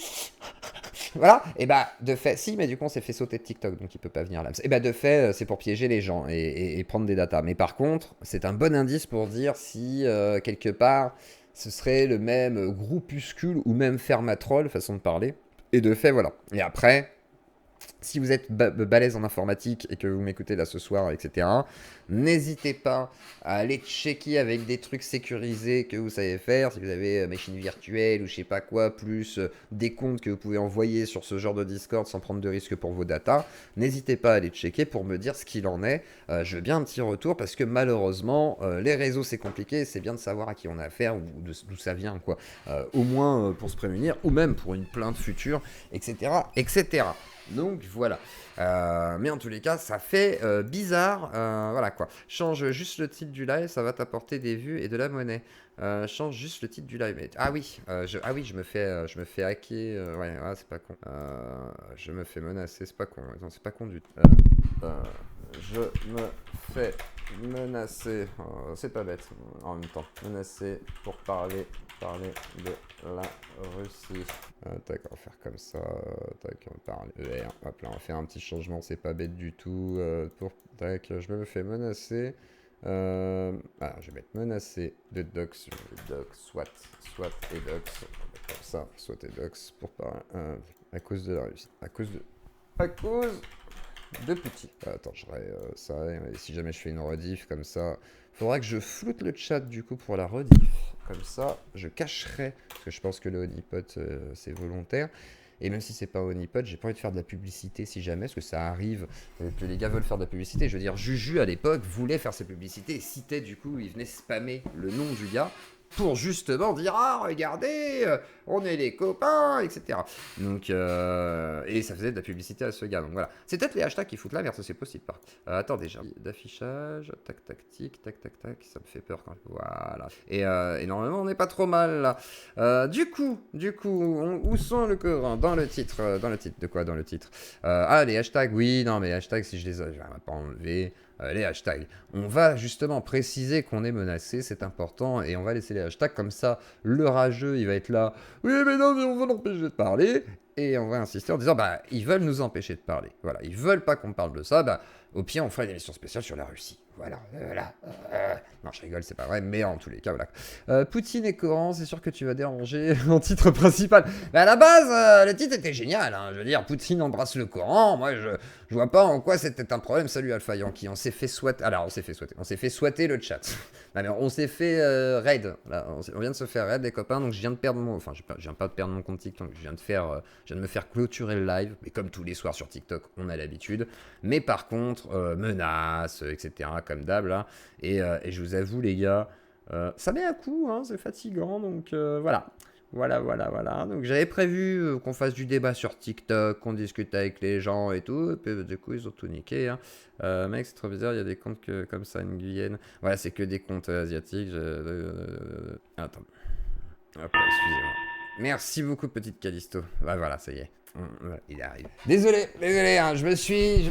Voilà, et bah de fait, si, mais du coup on s'est fait sauter de TikTok, donc il peut pas venir là. Et bah de fait, c'est pour piéger les gens et prendre des datas. Mais par contre, c'est un bon indice pour dire si quelque part ce serait le même groupuscule ou même fermatroll, façon de parler. Et de fait, voilà. Et après, Si vous êtes balèze en informatique et que vous m'écoutez là ce soir, etc., n'hésitez pas à aller checker avec des trucs sécurisés que vous savez faire. Si vous avez machine virtuelle ou je sais pas quoi, plus des comptes que vous pouvez envoyer sur ce genre de Discord sans prendre de risques pour vos datas, n'hésitez pas à aller checker pour me dire ce qu'il en est. Je veux bien un petit retour parce que malheureusement, les réseaux c'est compliqué. C'est bien de savoir à qui on a affaire ou d'où ça vient, quoi. Au moins pour se prémunir ou même pour une plainte future, etc., etc. Donc voilà, mais en tous les cas ça fait bizarre, voilà quoi. Change juste le titre du live, ça va t'apporter des vues et de la monnaie. Change juste le titre du live. Ah oui, je me fais hacker, ouais, c'est pas con. Je me fais menacer, c'est pas con. Non, c'est pas con du tout. Je me fais menacer, c'est pas bête en même temps. Menacer pour parler de la Russie. Tac, on va faire comme ça. Tac, on va parler ER. Hop là, on va faire un petit changement, c'est pas bête du tout. Tac, je me fais menacer. Alors, je vais mettre menacé de dox. Je vais dox, SWAT et dox. Comme ça, SWAT et dox pour parler à cause de la Russie. À cause de Poutine. Attends, je ferai ça. Et si jamais je fais une rediff comme ça, faudra que je floute le chat du coup pour la rediff. Comme ça, je cacherai. Parce que je pense que le honeypot, c'est volontaire. Et même si c'est pas honeypot, j'ai pas envie de faire de la publicité si jamais, parce que ça arrive que les gars veulent faire de la publicité. Je veux dire, Juju à l'époque voulait faire ses publicités et citait du coup, il venait spammer le nom du gars pour justement dire ah regardez on est les copains, etc. Donc et ça faisait de la publicité à ce gars, donc voilà, c'est peut-être les hashtags qui foutent la merde, ça c'est possible par contre. Attends, déjà d'affichage, tac tactique, tac ça me fait peur quand même. Voilà, et normalement on n'est pas trop mal là. Du coup où sont le Coran dans le titre de quoi, dans le titre les hashtags, oui, non mais les hashtags, si je les ai, je vais pas enlever. Les hashtags. On va justement préciser qu'on est menacé, c'est important, et on va laisser les hashtags comme ça. Le rageux, il va être là. Oui, mais non, mais on va l'empêcher de parler. Et on va insister en disant, bah, ils veulent nous empêcher de parler. Voilà, ils veulent pas qu'on parle de ça. Bah, au pire, on fera une émission spéciale sur la Russie. Voilà. Non, je rigole, c'est pas vrai, mais en tous les cas, voilà. Poutine et Coran, c'est sûr que tu vas déranger en titre principal. Mais à la base, le titre était génial. Hein. Je veux dire, Poutine embrasse le Coran. Moi, je vois pas en quoi c'était un problème. Salut Alpha Yankee, on s'est fait swatter. Alors, on s'est fait swatter le chat. Alors, on s'est fait raid. Là, on vient de se faire raid, les copains. Donc, je viens de perdre mon. Enfin, je viens pas de perdre mon compte TikTok. Je viens de me faire clôturer le live. Mais comme tous les soirs sur TikTok, on a l'habitude. Mais par contre, menaces, etc. Comme d'hab là. Et je vous avoue, les gars, ça met un coup, hein, c'est fatigant. Donc voilà. Donc j'avais prévu qu'on fasse du débat sur TikTok, qu'on discute avec les gens et tout. Et puis du coup, ils ont tout niqué. Hein. Mec, c'est trop bizarre, il y a des comptes comme ça, une Guyenne. Voilà, c'est que des comptes asiatiques. Attends. Hop là, excusez-moi. Merci beaucoup, petite Callisto. Voilà, ça y est. Il arrive. Désolé, hein,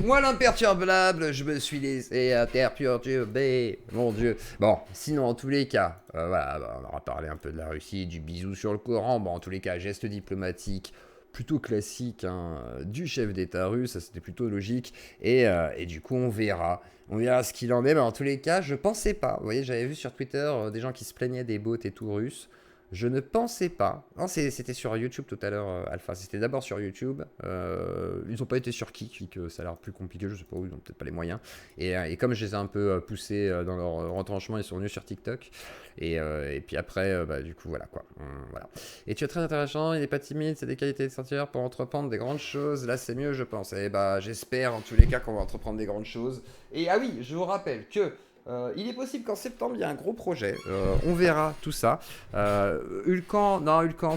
moi l'imperturbable, je me suis laissé interperturber, mon Dieu. Bon, sinon en tous les cas, voilà, on aura parlé un peu de la Russie, du bisou sur le Coran, bon en tous les cas, geste diplomatique plutôt classique, hein, du chef d'État russe, ça c'était plutôt logique, et du coup on verra ce qu'il en est, mais en tous les cas, je pensais pas, vous voyez, j'avais vu sur Twitter des gens qui se plaignaient des bots et tout russes. Je ne pensais pas. Non, c'était sur YouTube tout à l'heure, Alpha. C'était d'abord sur YouTube. Ils n'ont pas été sur Kik, que ça a l'air plus compliqué. Je sais pas où, ils n'ont peut-être pas les moyens. Et comme je les ai un peu poussés dans leur retranchement, ils sont venus sur TikTok. Et puis après, du coup, voilà quoi. Voilà. Et tu es très intéressant, il n'est pas timide, c'est des qualités essentielles pour entreprendre des grandes choses. Là, c'est mieux, je pense. Et j'espère en tous les cas qu'on va entreprendre des grandes choses. Et ah oui, je vous rappelle que. Il est possible qu'en septembre il y a un gros projet, on verra tout ça. Ulcan,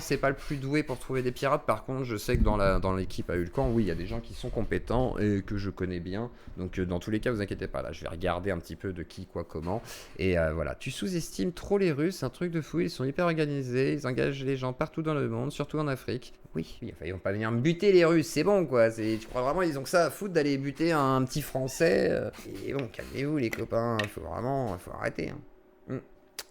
c'est pas le plus doué pour trouver des pirates. Par contre, je sais que dans l'équipe à Ulcan, oui, il y a des gens qui sont compétents et que je connais bien. Donc dans tous les cas, vous inquiétez pas. Là, je vais regarder un petit peu de qui, quoi, comment. Et voilà, tu sous-estimes trop les Russes, c'est un truc de fou. Ils sont hyper organisés, ils engagent les gens partout dans le monde, surtout en Afrique. Oui, ils vont pas venir me buter les Russes, c'est bon quoi. Tu crois vraiment ils ont que ça à foutre d'aller buter un petit Français Et bon, calmez-vous les copains, faut arrêter. Hein.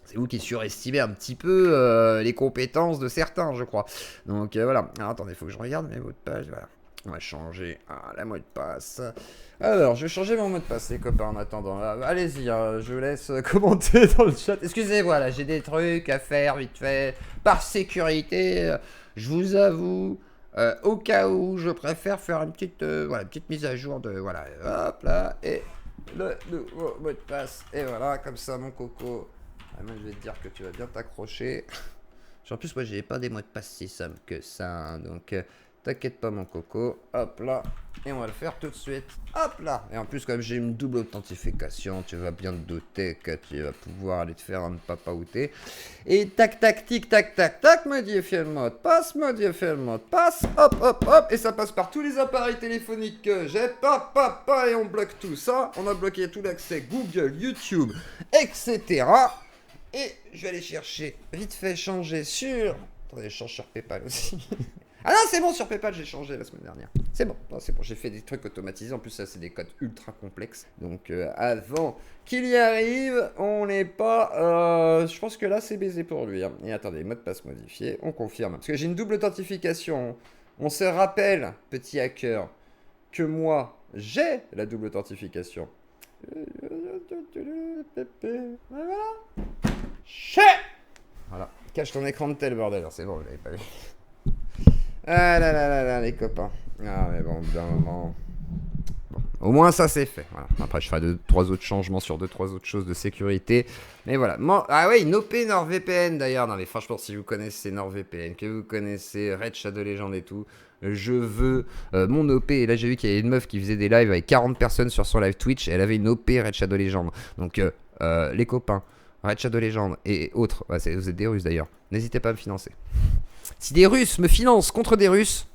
C'est vous qui surestimez un petit peu les compétences de certains, je crois. Donc voilà. Alors, attendez, faut que je regarde mes mots de passe. Voilà. On va changer la mot de passe. Alors, je vais changer mon mot de passe, les copains, en attendant. Allez-y, je vous laisse commenter dans le chat. Excusez-moi, là, j'ai des trucs à faire vite fait. Par sécurité, je vous avoue, Au cas où, je préfère faire une petite, petite mise à jour de, voilà, hop là, et le nouveau mot de passe, et voilà, comme ça, mon coco. Ah, moi, je vais te dire que tu vas bien t'accrocher. En plus, moi, j'ai pas des mots de passe si simples que ça, hein, donc t'inquiète pas, mon coco. Hop là, et on va le faire tout de suite. Hop là. Et en plus, comme j'ai une double authentification, tu vas bien te douter que tu vas pouvoir aller te faire un papaouté. Et tac, tac, tic, tac, tac, tac, modifier le mot de passe, modifier le mot de passe. Hop, hop, hop. Et ça passe par tous les appareils téléphoniques que j'ai. Pop, pop, pop. Et on bloque tout ça. On a bloqué tout l'accès Google, YouTube, etc. Et je vais aller chercher, vite fait, changer sur... Attendez, je change sur PayPal aussi. Ah non, c'est bon, sur PayPal, j'ai changé la semaine dernière. C'est bon, j'ai fait des trucs automatisés. En plus, ça, c'est des codes ultra complexes. Donc, avant qu'il y arrive, on n'est pas... je pense que là, c'est baisé pour lui. Hein. Et attendez, mot de passe modifié, on confirme. Parce que j'ai une double authentification. On se rappelle, petit hacker, que moi, j'ai la double authentification. Voilà. Voilà. Cache ton écran de tel bordel. C'est bon, vous l'avez pas vu. Ah là là là là, les copains. Ah, mais bon, d'un moment. Bon, au moins, ça, c'est fait. Voilà. Après, je ferai 2-3 autres changements sur 2-3 autres choses de sécurité. Mais voilà. Ah ouais, une OP NordVPN d'ailleurs. Non, mais franchement, si vous connaissez NordVPN, que vous connaissez Red Shadow Legend et tout, je veux mon OP. Et là, j'ai vu qu'il y avait une meuf qui faisait des lives avec 40 personnes sur son live Twitch. Et elle avait une OP Red Shadow Legend. Donc, les copains, Red Shadow Legend et autres, vous êtes des Russes d'ailleurs, n'hésitez pas à me financer. Si des Russes me financent contre des Russes,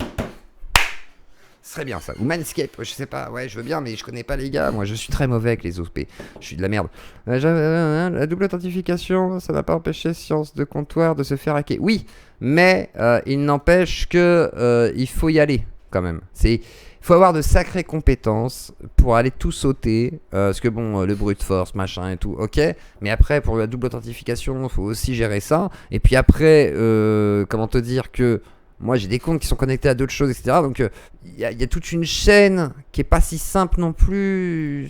ce serait bien ça. Ou Manscape, je sais pas, ouais, je veux bien, mais je connais pas les gars. Moi, je suis très mauvais avec les OP. Je suis de la merde. La double authentification, ça n'a pas empêché Science de Comptoir de se faire hacker. Oui, mais il n'empêche que il faut y aller quand même. Il faut avoir de sacrées compétences pour aller tout sauter. Parce que bon, le brute force, machin et tout, ok. Mais après, pour la double authentification, il faut aussi gérer ça. Et puis après, comment te dire que moi j'ai des comptes qui sont connectés à d'autres choses, etc. Donc il y a toute une chaîne qui est pas si simple non plus.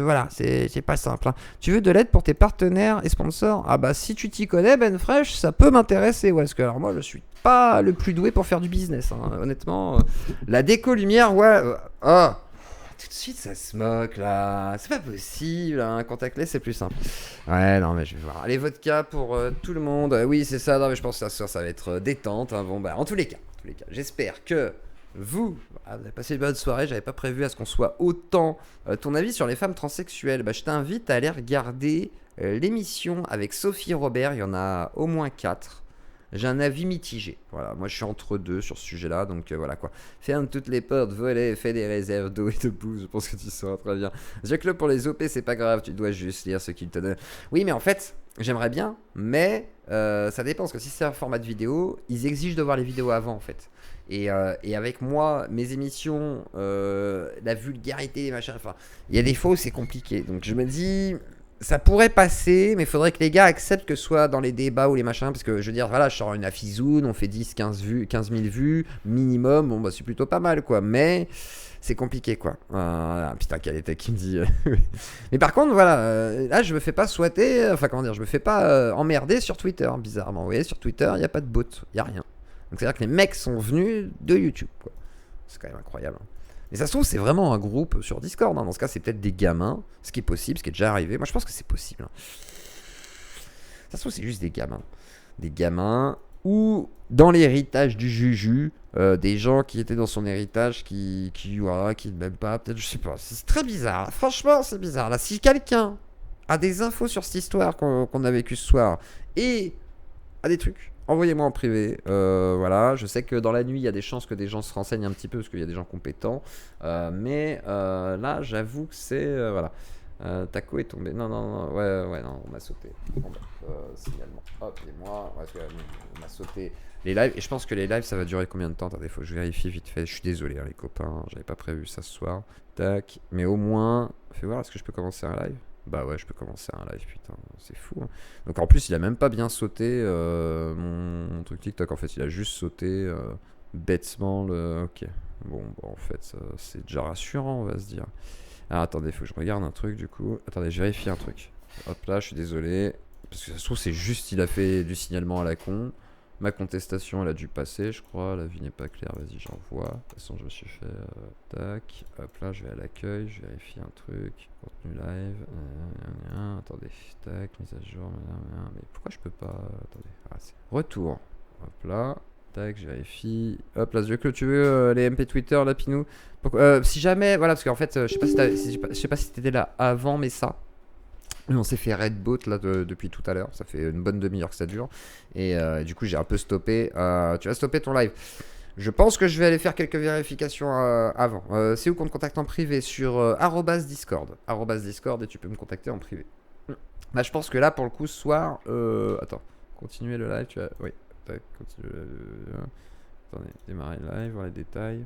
Voilà, c'est pas simple. Hein. Tu veux de l'aide pour tes partenaires et sponsors? Ah bah si tu t'y connais, Ben Fresh, ça peut m'intéresser. Ouais, parce que alors moi je suis pas le plus doué pour faire du business. Hein. Honnêtement, la déco lumière, ouais. Tout de suite ça se moque là. C'est pas possible. Un contactless c'est plus simple. Ouais, non, mais je vais voir. Allez, vodka pour tout le monde. Oui, c'est ça. Non, mais je pense que ça va être détente. Hein. Bon, bah, en tous les cas, j'espère que vous avez passé une bonne soirée. J'avais pas prévu à ce qu'on soit autant. Ton avis sur les femmes transsexuelles? Bah, je t'invite à aller regarder l'émission avec Sophie Robert. Il y en a au moins 4. J'ai un avis mitigé. Voilà, moi je suis entre deux sur ce sujet-là, donc voilà quoi. Ferme toutes les portes, volez, fais des réserves d'eau et de bouffe, je pense que tu sauras très bien. The Club pour les OP, c'est pas grave, tu dois juste lire ce qu'ils te donnent. Oui, mais en fait, j'aimerais bien, mais ça dépend, parce que si c'est un format de vidéo, ils exigent de voir les vidéos avant en fait. Et avec moi, mes émissions, la vulgarité, machin, enfin, il y a des fois où c'est compliqué. Donc je me dis, ça pourrait passer, mais il faudrait que les gars acceptent que ce soit dans les débats ou les machins. Parce que je veux dire, voilà, je sors une Afizoun, on fait 10-15 000 vues minimum. Bon, bah c'est plutôt pas mal, quoi. Mais c'est compliqué, quoi. Putain, quel était qui me dit. Mais par contre, voilà, là, je me fais pas souhaiter. Enfin, comment dire, je me fais pas emmerder sur Twitter, bizarrement. Vous voyez, sur Twitter, il n'y a pas de bot, il n'y a rien. Donc, c'est-à-dire que les mecs sont venus de YouTube, quoi. C'est quand même incroyable. Hein. Mais ça se trouve, c'est vraiment un groupe sur Discord. Hein. Dans ce cas, c'est peut-être des gamins. Ce qui est possible, ce qui est déjà arrivé. Moi, je pense que c'est possible. Hein. Ça se trouve, c'est juste des gamins. Des gamins ou dans l'héritage du Juju, des gens qui étaient dans son héritage qui ne m'aiment pas. Peut-être, je sais pas. C'est très bizarre. Franchement, c'est bizarre. Là, si quelqu'un a des infos sur cette histoire qu'on a vécue ce soir et a des trucs, envoyez-moi en privé. Voilà, je sais que dans la nuit, il y a des chances que des gens se renseignent un petit peu parce qu'il y a des gens compétents. Mais là, j'avoue que c'est voilà. Taco est tombé. Non, ouais, non, on m'a sauté. Bon, signalement. Hop, et moi, parce on m'a sauté les lives. Et je pense que les lives, ça va durer combien de temps? Attendez, faut que je vérifie vite fait. Je suis désolé, hein, les copains. J'avais pas prévu ça ce soir. Tac. Mais au moins, fais voir, est-ce que je peux commencer un live? Bah ouais, je peux commencer un live, putain, c'est fou. Hein. Donc en plus, il a même pas bien sauté mon truc TikTok. En fait, il a juste sauté bêtement le. Ok. Bon, en fait, c'est déjà rassurant, on va se dire. Alors attendez, faut que je regarde un truc du coup. Attendez, je vérifie un truc. Hop là, je suis désolé. Parce que ça se trouve, c'est juste il a fait du signalement à la con. Ma contestation, elle a dû passer, je crois. La vie n'est pas claire, vas-y, j'envoie. De toute façon, je me suis fait. Tac. Hop là, je vais à l'accueil, je vérifie un truc. Contenu live. Attendez. Tac, mise à jour. Mais pourquoi je peux pas. Attendez. Ah, retour. Hop là. Tac, je vérifie. Hop là, que tu veux les MP Twitter, là, Pinou. Si jamais. Voilà, parce qu'en fait, je sais pas si t'étais là avant, mais ça. On s'est fait Red Boat là depuis tout à l'heure, ça fait une bonne demi-heure que ça dure. Et du coup j'ai un peu stoppé. Tu vas stopper ton live. Je pense que je vais aller faire quelques vérifications avant. C'est où qu'on te contacte en privé? Sur @Discord. @Discord et tu peux me contacter en privé. Bah, je pense que là pour le coup ce soir. Attends, continuer le live. Oui, continue. Attendez, démarrer le live, voir les détails.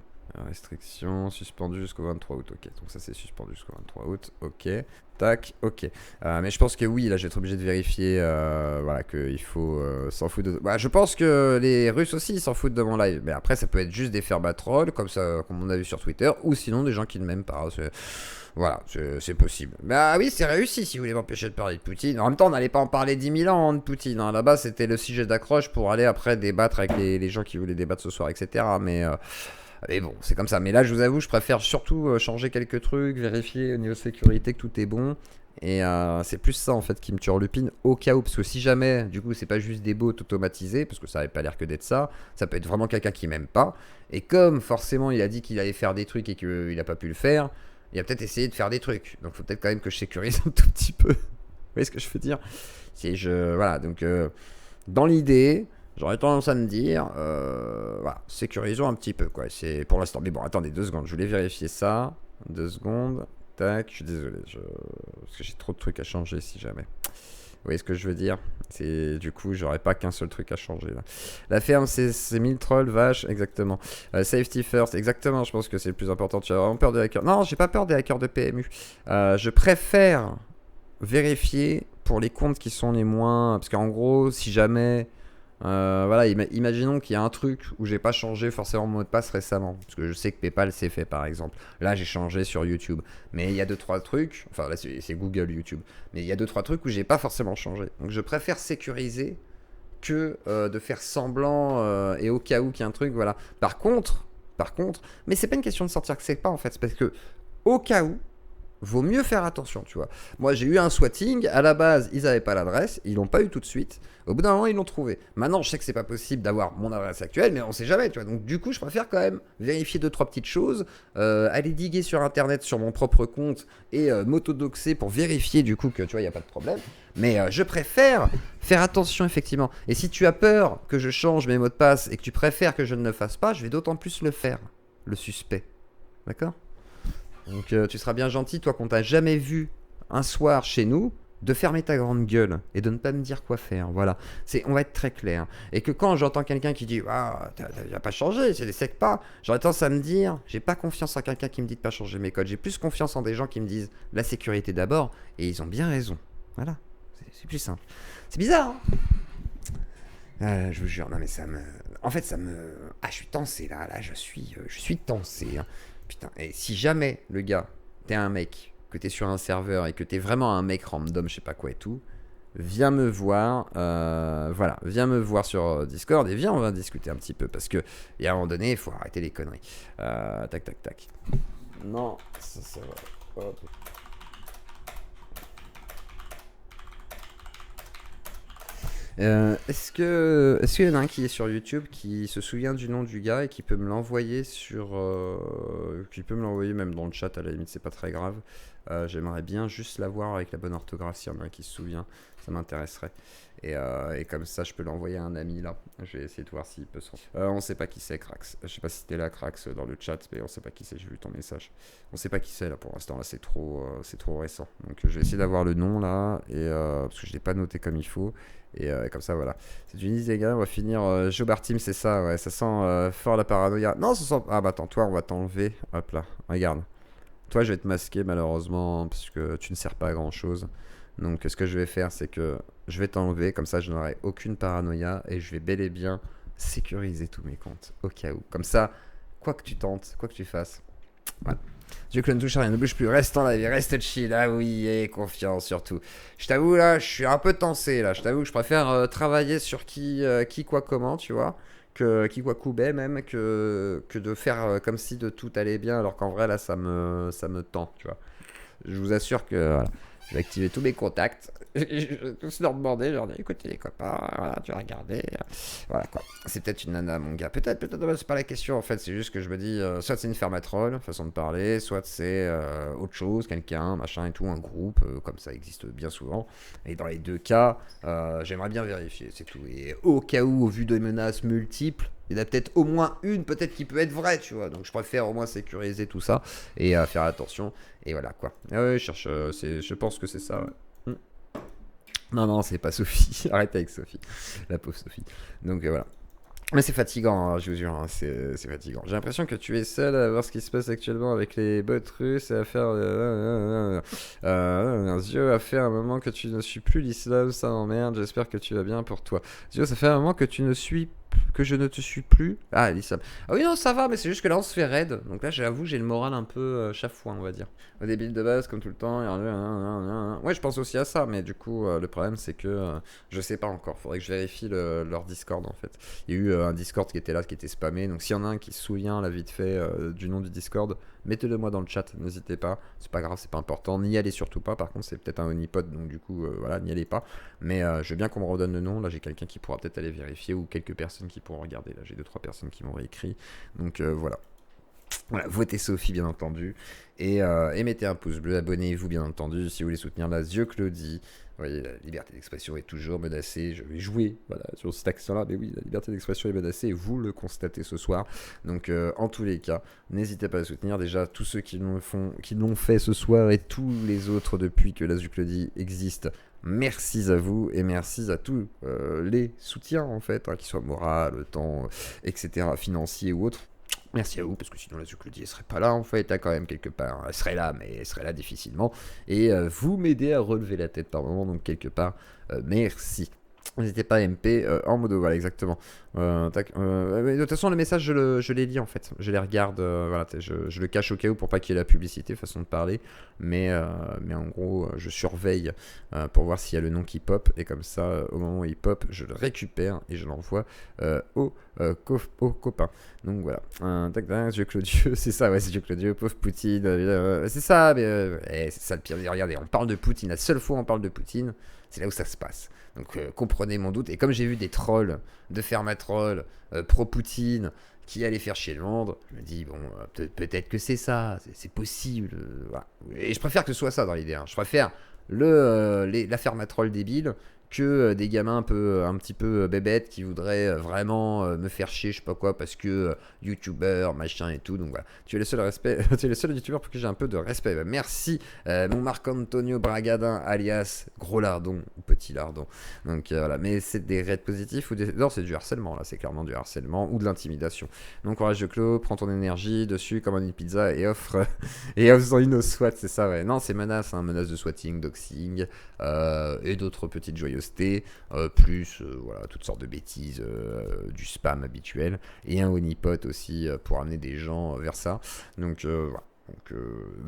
Restriction, suspendu jusqu'au 23 août, ok. Donc ça c'est suspendu jusqu'au 23 août, ok. Tac, ok. Mais je pense que oui, là je vais être obligé de vérifier, voilà, qu'il faut s'en foutre de... Bah, je pense que les Russes aussi ils s'en foutent de mon live. Mais après ça peut être juste des fermatrolls, comme ça, comme on a vu sur Twitter, ou sinon des gens qui ne m'aiment pas. Voilà, c'est possible. Bah oui, c'est réussi si vous voulez m'empêcher de parler de Poutine. En même temps, on n'allait pas en parler 10 000 ans de Poutine. Hein. Là-bas, c'était le sujet d'accroche pour aller après débattre avec les gens qui voulaient débattre ce soir, etc. Mais bon, c'est comme ça. Mais là, je vous avoue, je préfère surtout changer quelques trucs, vérifier au niveau sécurité que tout est bon. Et c'est plus ça en fait qui me turlupine au cas où. Parce que si jamais, du coup, c'est pas juste des bots automatisés, parce que ça n'avait pas l'air que d'être ça, ça peut être vraiment quelqu'un qui m'aime pas. Et comme forcément il a dit qu'il allait faire des trucs et qu'il n'a pas pu le faire, il a peut-être essayé de faire des trucs. Donc faut peut-être quand même que je sécurise un tout petit peu. Vous voyez ce que je veux dire? Voilà, donc dans l'idée. J'aurais tendance à me dire, voilà, sécurisons un petit peu, quoi. C'est pour l'instant. Mais bon, attendez 2 secondes, je voulais vérifier ça. 2 secondes. Tac, je suis désolé, parce que j'ai trop de trucs à changer si jamais. Vous voyez ce que je veux dire? Du coup, j'aurais pas qu'un seul truc à changer là. La ferme, c'est 1000 trolls, vache, exactement. Safety first, exactement, je pense que c'est le plus important. Tu as vraiment peur des hackers? Non, j'ai pas peur des hackers de PMU. Je préfère vérifier pour les comptes qui sont les moins. Parce qu'en gros, si jamais. Voilà, imaginons qu'il y a un truc où j'ai pas changé forcément mon mot de passe récemment, parce que je sais que PayPal c'est fait par exemple. Là j'ai changé sur YouTube, mais il y a 2-3 trucs, enfin là c'est Google YouTube, mais il y a 2-3 trucs où j'ai pas forcément changé. Donc je préfère sécuriser que de faire semblant et au cas où qu'il y a un truc, voilà. Par contre, mais c'est pas une question de sortir que c'est pas en fait, c'est parce que au cas où. Vaut mieux faire attention, tu vois. Moi, j'ai eu un swatting. À la base, ils n'avaient pas l'adresse. Ils l'ont pas eu tout de suite. Au bout d'un moment, ils l'ont trouvé. Maintenant, je sais que c'est pas possible d'avoir mon adresse actuelle, mais on sait jamais, tu vois. Donc, du coup, je préfère quand même vérifier 2-3 petites choses, aller diguer sur Internet sur mon propre compte et m'autodoxer pour vérifier, du coup, que tu vois, il n'y a pas de problème. Mais je préfère faire attention, effectivement. Et si tu as peur que je change mes mots de passe et que tu préfères que je ne le fasse pas, je vais d'autant plus le faire, le suspect. D'accord ? Donc tu seras bien gentil, toi qu'on t'a jamais vu un soir chez nous, de fermer ta grande gueule et de ne pas me dire quoi faire. Voilà, on va être très clair. Et que quand j'entends quelqu'un qui dit ah, t'as pas changé, c'est des secs pas, j'aurais tendance à me dire j'ai pas confiance en quelqu'un qui me dit de pas changer mes codes. J'ai plus confiance en des gens qui me disent la sécurité d'abord, et ils ont bien raison. Voilà, c'est plus simple. C'est bizarre, hein. Je vous jure, non mais en fait ça me... Ah, je suis tensé là, je suis tensé, hein. Putain, et si jamais, le gars, t'es un mec, que t'es sur un serveur et que t'es vraiment un mec random, je sais pas quoi et tout, viens me voir, voilà, viens me voir sur Discord et viens, on va discuter un petit peu, parce que, et à un moment donné, il faut arrêter les conneries. Tac. Non, ça va. Hop. Est-ce qu'il y en a un qui est sur YouTube qui se souvient du nom du gars et qui peut me l'envoyer qui peut me l'envoyer même dans le chat, à la limite c'est pas très grave. J'aimerais bien juste l'avoir avec la bonne orthographe, s'il y en a un qui se souvient, ça m'intéresserait. Et comme ça je peux l'envoyer à un ami là. Je vais essayer de voir s'il peut s'en... on sait pas qui c'est, Crax. Je sais pas si t'es là, Crax, dans le chat, mais on sait pas qui c'est, j'ai vu ton message. On sait pas qui c'est là pour l'instant, là c'est trop récent. Donc je vais essayer d'avoir le nom là, parce que je l'ai pas noté comme il faut. Et comme ça, voilà. C'est du nice, les gars. On va finir. Jobar Team, c'est ça, ouais. Ça sent fort la paranoïa. Non, ça sent. Ah, bah attends, toi, on va t'enlever. Hop là. Regarde. Toi, je vais te masquer, malheureusement, parce que tu ne sers pas à grand chose. Donc, ce que je vais faire, c'est que je vais t'enlever. Comme ça, je n'aurai aucune paranoïa. Et je vais bel et bien sécuriser tous mes comptes. Au cas où. Comme ça, quoi que tu tentes, quoi que tu fasses. Voilà. Dieu que le ne touche à rien, ne bouge plus, reste en live, reste chill, ah oui, et confiance surtout. Je t'avoue là, je suis un peu tensé là, je t'avoue que je préfère travailler sur qui, quoi, comment, tu vois, qui, quoi, coubet même, que de faire comme si de tout allait bien, alors qu'en vrai là, ça me tend, tu vois. Je vous assure que, voilà. Je vais activer tous mes contacts. Je vais tous leur demander, leur dire écoutez les copains, voilà, tu vas regarder. Voilà quoi. C'est peut-être une nana, mon gars. Peut-être, c'est pas la question en fait. C'est juste que je me dis, soit c'est une fermatroll, façon de parler, soit c'est autre chose, quelqu'un, machin et tout, un groupe, comme ça existe bien souvent. Et dans les deux cas, j'aimerais bien vérifier, c'est tout. Et au cas où, au vu de menaces multiples, il y en a peut-être au moins une, peut-être qui peut être vraie, tu vois. Donc je préfère au moins sécuriser tout ça et faire attention. Et voilà quoi. Ah ouais, je pense que c'est ça. Ouais. Non, c'est pas Sophie. Arrête avec Sophie. La pauvre Sophie. Donc voilà. Mais c'est fatigant, hein, je vous jure, hein, c'est fatigant. J'ai l'impression que tu es seul à voir ce qui se passe actuellement avec les bots russes et à faire Zio, a fait un moment que tu ne suis plus l'islam, ça m'emmerde, j'espère que tu vas bien pour toi. Zio, ça fait un moment que je ne te suis plus. Ah, l'islam. Ah oui, non, ça va, mais c'est juste que là, on se fait raid. Donc là, j'avoue, j'ai le moral un peu chafouin, on va dire. Au débile de base, comme tout le temps. Ouais, je pense aussi à ça, mais du coup, le problème, c'est que je sais pas encore. Faudrait que je vérifie leur Discord, en fait. Il y a eu un Discord qui était là, qui était spammé. Donc s'il y en a un qui se souvient, là, vite fait, du nom du Discord, mettez-le moi dans le chat, n'hésitez pas. C'est pas grave, c'est pas important. N'y allez surtout pas. Par contre, c'est peut-être un honeypot, donc du coup, voilà, n'y allez pas. Mais je veux bien qu'on me redonne le nom. Là, j'ai quelqu'un qui pourra peut-être aller vérifier ou quelques personnes qui pourront regarder. Là, j'ai 2-3 personnes qui m'ont réécrit. Donc voilà. Voilà, votez Sophie bien entendu et mettez un pouce bleu, abonnez-vous bien entendu si vous voulez soutenir la Zieux Claudie. Vous voyez, la liberté d'expression est toujours menacée, je vais jouer voilà, sur cet accent-là, mais oui, la liberté d'expression est menacée et vous le constatez ce soir. Donc en tous les cas, n'hésitez pas à soutenir déjà tous ceux qui l'ont fait ce soir et tous les autres depuis que la Zieux Claudie existe. Merci à vous et merci à tous les soutiens en fait, hein, qu'ils soient moral, temps, etc., financiers ou autres. Merci à vous, parce que sinon la Zieux Claudie elle serait pas là en fait, hein, quand même quelque part. Elle serait là, mais elle serait là difficilement. Et vous m'aidez à relever la tête par moment, donc quelque part, merci. N'hésitez pas à MP en modo, voilà exactement. De toute façon, le message, je les lis en fait. Je les regarde, voilà, je le cache au cas où pour pas qu'il y ait la publicité, façon de parler. Mais en gros, je surveille pour voir s'il y a le nom qui pop. Et comme ça, au moment où il pop, je le récupère et je l'envoie aux copains. Donc voilà. Dieu Claudieu, c'est ça, ouais, c'est Dieu Claudieu, pauvre Poutine. C'est ça, mais c'est ça le pire. Regardez, on parle de Poutine. La seule fois où on parle de Poutine, c'est là où ça se passe. Donc comprenez mon doute. Et comme j'ai vu des trolls de fermatrolls pro-Poutine qui allaient faire chier le monde, je me dis, bon, peut-être que c'est ça, c'est possible. Voilà. Et je préfère que ce soit ça dans l'idée. Hein. Je préfère la fermatroll débile que des gamins un petit peu bébêtes qui voudraient vraiment me faire chier, je sais pas quoi, parce que youtubeur, machin et tout. Donc voilà, tu es le seul tu es le seul youtubeur pour qui j'ai un peu de respect. Bah, merci, mon Marc-Antonio Bragadin, alias Gros Lardon ou Petit Lardon. Donc voilà, mais c'est des raids positifs ou des... Non, c'est du harcèlement, là, c'est clairement du harcèlement ou de l'intimidation. Donc courage de Clos, prends ton énergie dessus, commande une pizza et offre en une au SWAT, c'est ça, ouais. Non, c'est menace, hein, menace de swatting, doxing et d'autres petites joyeusetés. Plus voilà, toutes sortes de bêtises, du spam habituel et un honeypot aussi pour amener des gens vers ça. Donc voilà. Donc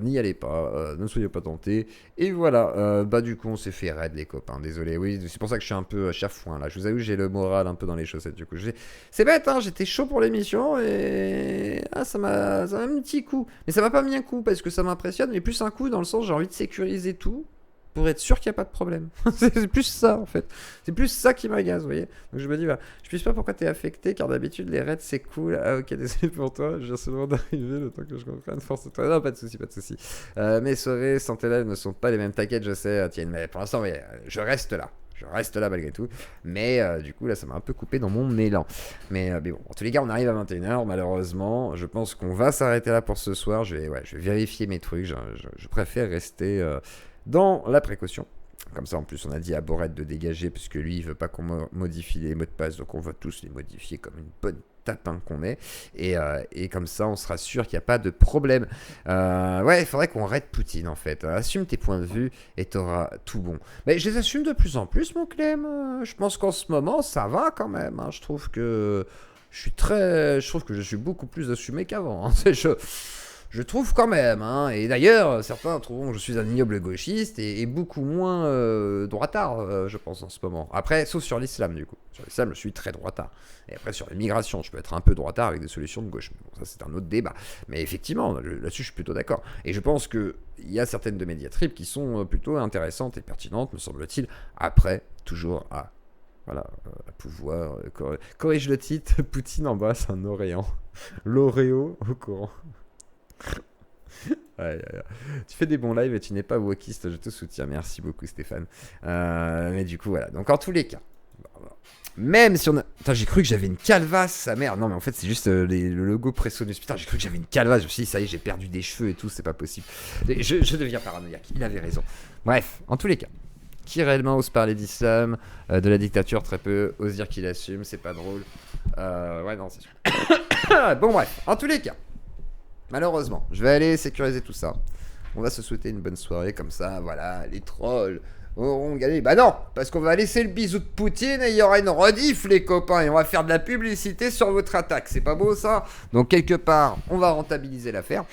n'y allez pas, ne soyez pas tentés. Et voilà, bah du coup on s'est fait raid les copains, désolé. Oui, c'est pour ça que je suis un peu chafouin là. Je vous avoue, j'ai le moral un peu dans les chaussettes du coup. C'est bête, hein, j'étais chaud pour l'émission et ça m'a mis un petit coup. Mais ça m'a pas mis un coup parce que ça m'impressionne, mais plus un coup dans le sens j'ai envie de sécuriser tout. Pour être sûr qu'il n'y a pas de problème. C'est plus ça en fait. C'est plus ça qui m'agace, vous voyez. Donc je me dis, bah, je ne sais pas pourquoi t'es affecté, car d'habitude les raids c'est cool. Ah ok, désolé pour toi, je viens seulement d'arriver, le temps que je comprenne, force-toi. Non, pas de soucis, pas de soucis. Mes soirées sans tes lives ne sont pas les mêmes, t'inquiète, je sais, tiens, mais pour l'instant, je reste là. Je reste là malgré tout. Mais du coup, là, ça m'a un peu coupé dans mon élan. Mais bon, en tous les cas, on arrive à 21h, malheureusement. Je pense qu'on va s'arrêter là pour ce soir. Je vais vérifier mes trucs. Je préfère rester... dans la précaution. Comme ça, en plus, on a dit à Borette de dégager, parce que lui, il veut pas qu'on modifie les mots de passe, donc on va tous les modifier comme une bonne tapin qu'on est. Et comme ça, on sera sûr qu'il n'y a pas de problème. Ouais, il faudrait qu'on raide Poutine, en fait. Assume tes points de vue et t'auras tout bon. Mais je les assume de plus en plus, mon Clem. Je pense qu'en ce moment, ça va quand même. Hein. Je trouve que je suis beaucoup plus assumé qu'avant. Hein. Je trouve quand même, hein, et d'ailleurs, certains trouveront que je suis un ignoble gauchiste et beaucoup moins droitard, je pense, en ce moment. Après, sauf sur l'islam, du coup. Sur l'islam, je suis très droitard. Et après, sur l'immigration, je peux être un peu droitard avec des solutions de gauche. Bon, ça, c'est un autre débat. Mais effectivement, là-dessus, je suis plutôt d'accord. Et je pense qu'il y a certaines de mes diatribes qui sont plutôt intéressantes et pertinentes, me semble-t-il. Après, toujours à... Voilà, à pouvoir... corrige le titre, Poutine embrasse un Orient. L'Oreo au courant. Ouais. Tu fais des bons lives et tu n'es pas wokiste, je te soutiens. Merci beaucoup Stéphane. Mais du coup voilà, donc en tous les cas, même si on a... Putain, j'ai cru que j'avais une calvasse, sa mère. Non mais en fait c'est juste le logo Pressonus. Putain, j'ai cru que j'avais une calvasse. Je me suis dit ça y est, j'ai perdu des cheveux et tout, c'est pas possible. Je deviens paranoïaque, il avait raison. Bref, en tous les cas, qui réellement ose parler d'islam, de la dictature très peu, ose dire qu'il assume, c'est pas drôle. Ouais non c'est sûr. Bon bref, en tous les cas, malheureusement, je vais aller sécuriser tout ça. On va se souhaiter une bonne soirée comme ça, voilà, les trolls auront gagné. Bah non, parce qu'on va laisser le bisou de Poutine et il y aura une rediff les copains et on va faire de la publicité sur votre attaque, c'est pas beau ça? Donc quelque part, on va rentabiliser l'affaire.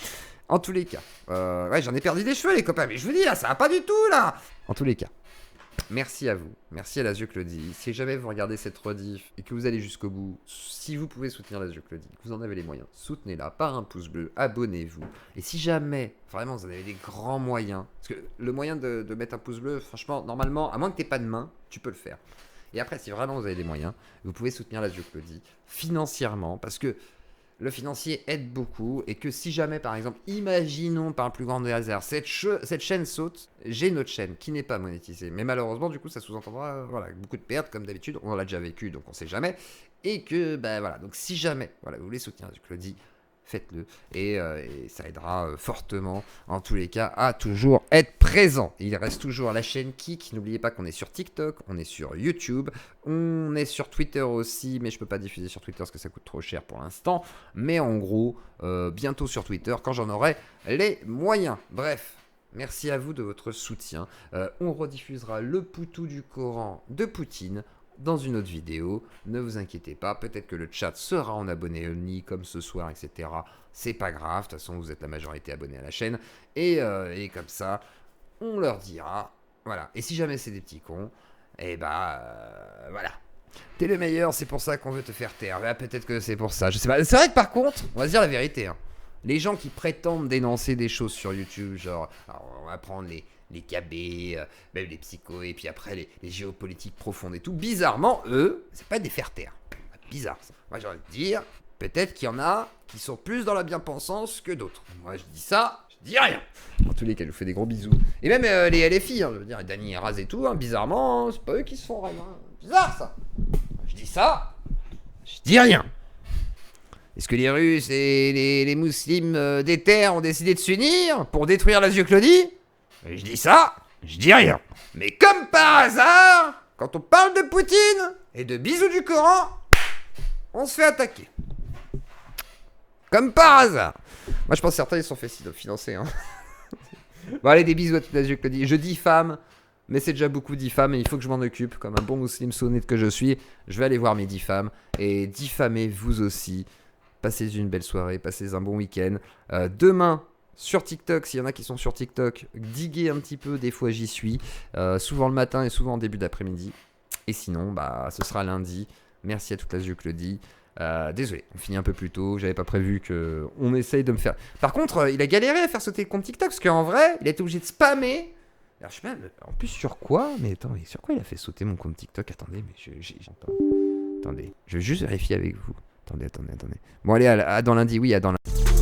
En tous les cas, ouais j'en ai perdu des cheveux les copains, mais je vous dis là, ça va pas du tout là. En tous les cas, merci à vous, merci à Lazio Claudie. Si jamais vous regardez cette rediff et que vous allez jusqu'au bout, si vous pouvez soutenir Lazio Claudie, que vous en avez les moyens, soutenez-la par un pouce bleu, abonnez-vous. Et si jamais, vraiment, vous en avez des grands moyens, parce que le moyen de mettre un pouce bleu, franchement, normalement, à moins que tu n'aies pas de main, tu peux le faire. Et après, si vraiment vous avez des moyens, vous pouvez soutenir Lazio Claudie financièrement, parce que le financier aide beaucoup et que si jamais, par exemple, imaginons par le plus grand des hasards, cette chaîne saute, j'ai une autre chaîne qui n'est pas monétisée. Mais malheureusement, du coup, ça sous-entendra voilà, beaucoup de pertes, comme d'habitude. On l'a déjà vécu, donc on ne sait jamais. Et que, ben voilà, donc si jamais voilà, vous voulez soutenir Claudie, faites-le. Et ça aidera fortement, en tous les cas, à toujours être présent. Il reste toujours la chaîne Kik. N'oubliez pas qu'on est sur TikTok, on est sur YouTube, on est sur Twitter aussi, mais je peux pas diffuser sur Twitter parce que ça coûte trop cher pour l'instant. Mais en gros, bientôt sur Twitter quand j'en aurai les moyens. Bref. Merci à vous de votre soutien. On rediffusera le Poutou du Coran de Poutine dans une autre vidéo, ne vous inquiétez pas, peut-être que le chat sera en abonné only comme ce soir, etc. C'est pas grave, de toute façon vous êtes la majorité abonnés à la chaîne, et comme ça, on leur dira, voilà, et si jamais c'est des petits cons, et voilà. T'es le meilleur, c'est pour ça qu'on veut te faire taire, peut-être que c'est pour ça, je sais pas. C'est vrai que par contre, on va se dire la vérité, hein. Les gens qui prétendent dénoncer des choses sur YouTube, genre, alors on va prendre les KB, même les psychos, et puis après les géopolitiques profondes et tout, bizarrement, eux, c'est pas des faire-taire. Bizarre, ça. Moi, j'ai envie de dire, peut-être qu'il y en a qui sont plus dans la bien-pensance que d'autres. Moi, je dis ça, je dis rien. En tous les cas, je vous fais des gros bisous. Et même les LFI, hein, je veux dire, Dany et Raz et tout, hein, bizarrement, c'est pas eux qui se font rêve. Hein. Bizarre, ça. Je dis ça, je dis rien. Est-ce que les Russes et les musulmans des terres ont décidé de s'unir pour détruire Lazio Claudie? Je dis ça, je dis rien. Mais comme par hasard, quand on parle de Poutine et de bisous du Coran, on se fait attaquer. Comme par hasard. Moi je pense que certains ils se sont fait financer. Hein. Bon allez, des bisous à toute Lazio Claudie. Je diffame, mais c'est déjà beaucoup diffam et il faut que je m'en occupe. Comme un bon musulman honnête que je suis, je vais aller voir mes diffams. Et diffamez vous aussi. Passez une belle soirée, passez un bon week-end. Demain, sur TikTok, s'il y en a qui sont sur TikTok, diguez un petit peu, des fois j'y suis. Souvent le matin et souvent en début d'après-midi. Et sinon, ce sera lundi. Merci à toute Lazio Claudie. Désolé, on finit un peu plus tôt. J'avais pas prévu qu'on essaye de me faire... Par contre, il a galéré à faire sauter le compte TikTok, parce qu'en vrai, il a été obligé de spammer. Alors, je sais pas, en plus sur quoi? Mais attends, sur quoi il a fait sauter mon compte TikTok? Attendez, mais attendez, je vais juste vérifier avec vous. Attendez. Bon allez, à dans lundi, oui, à dans lundi.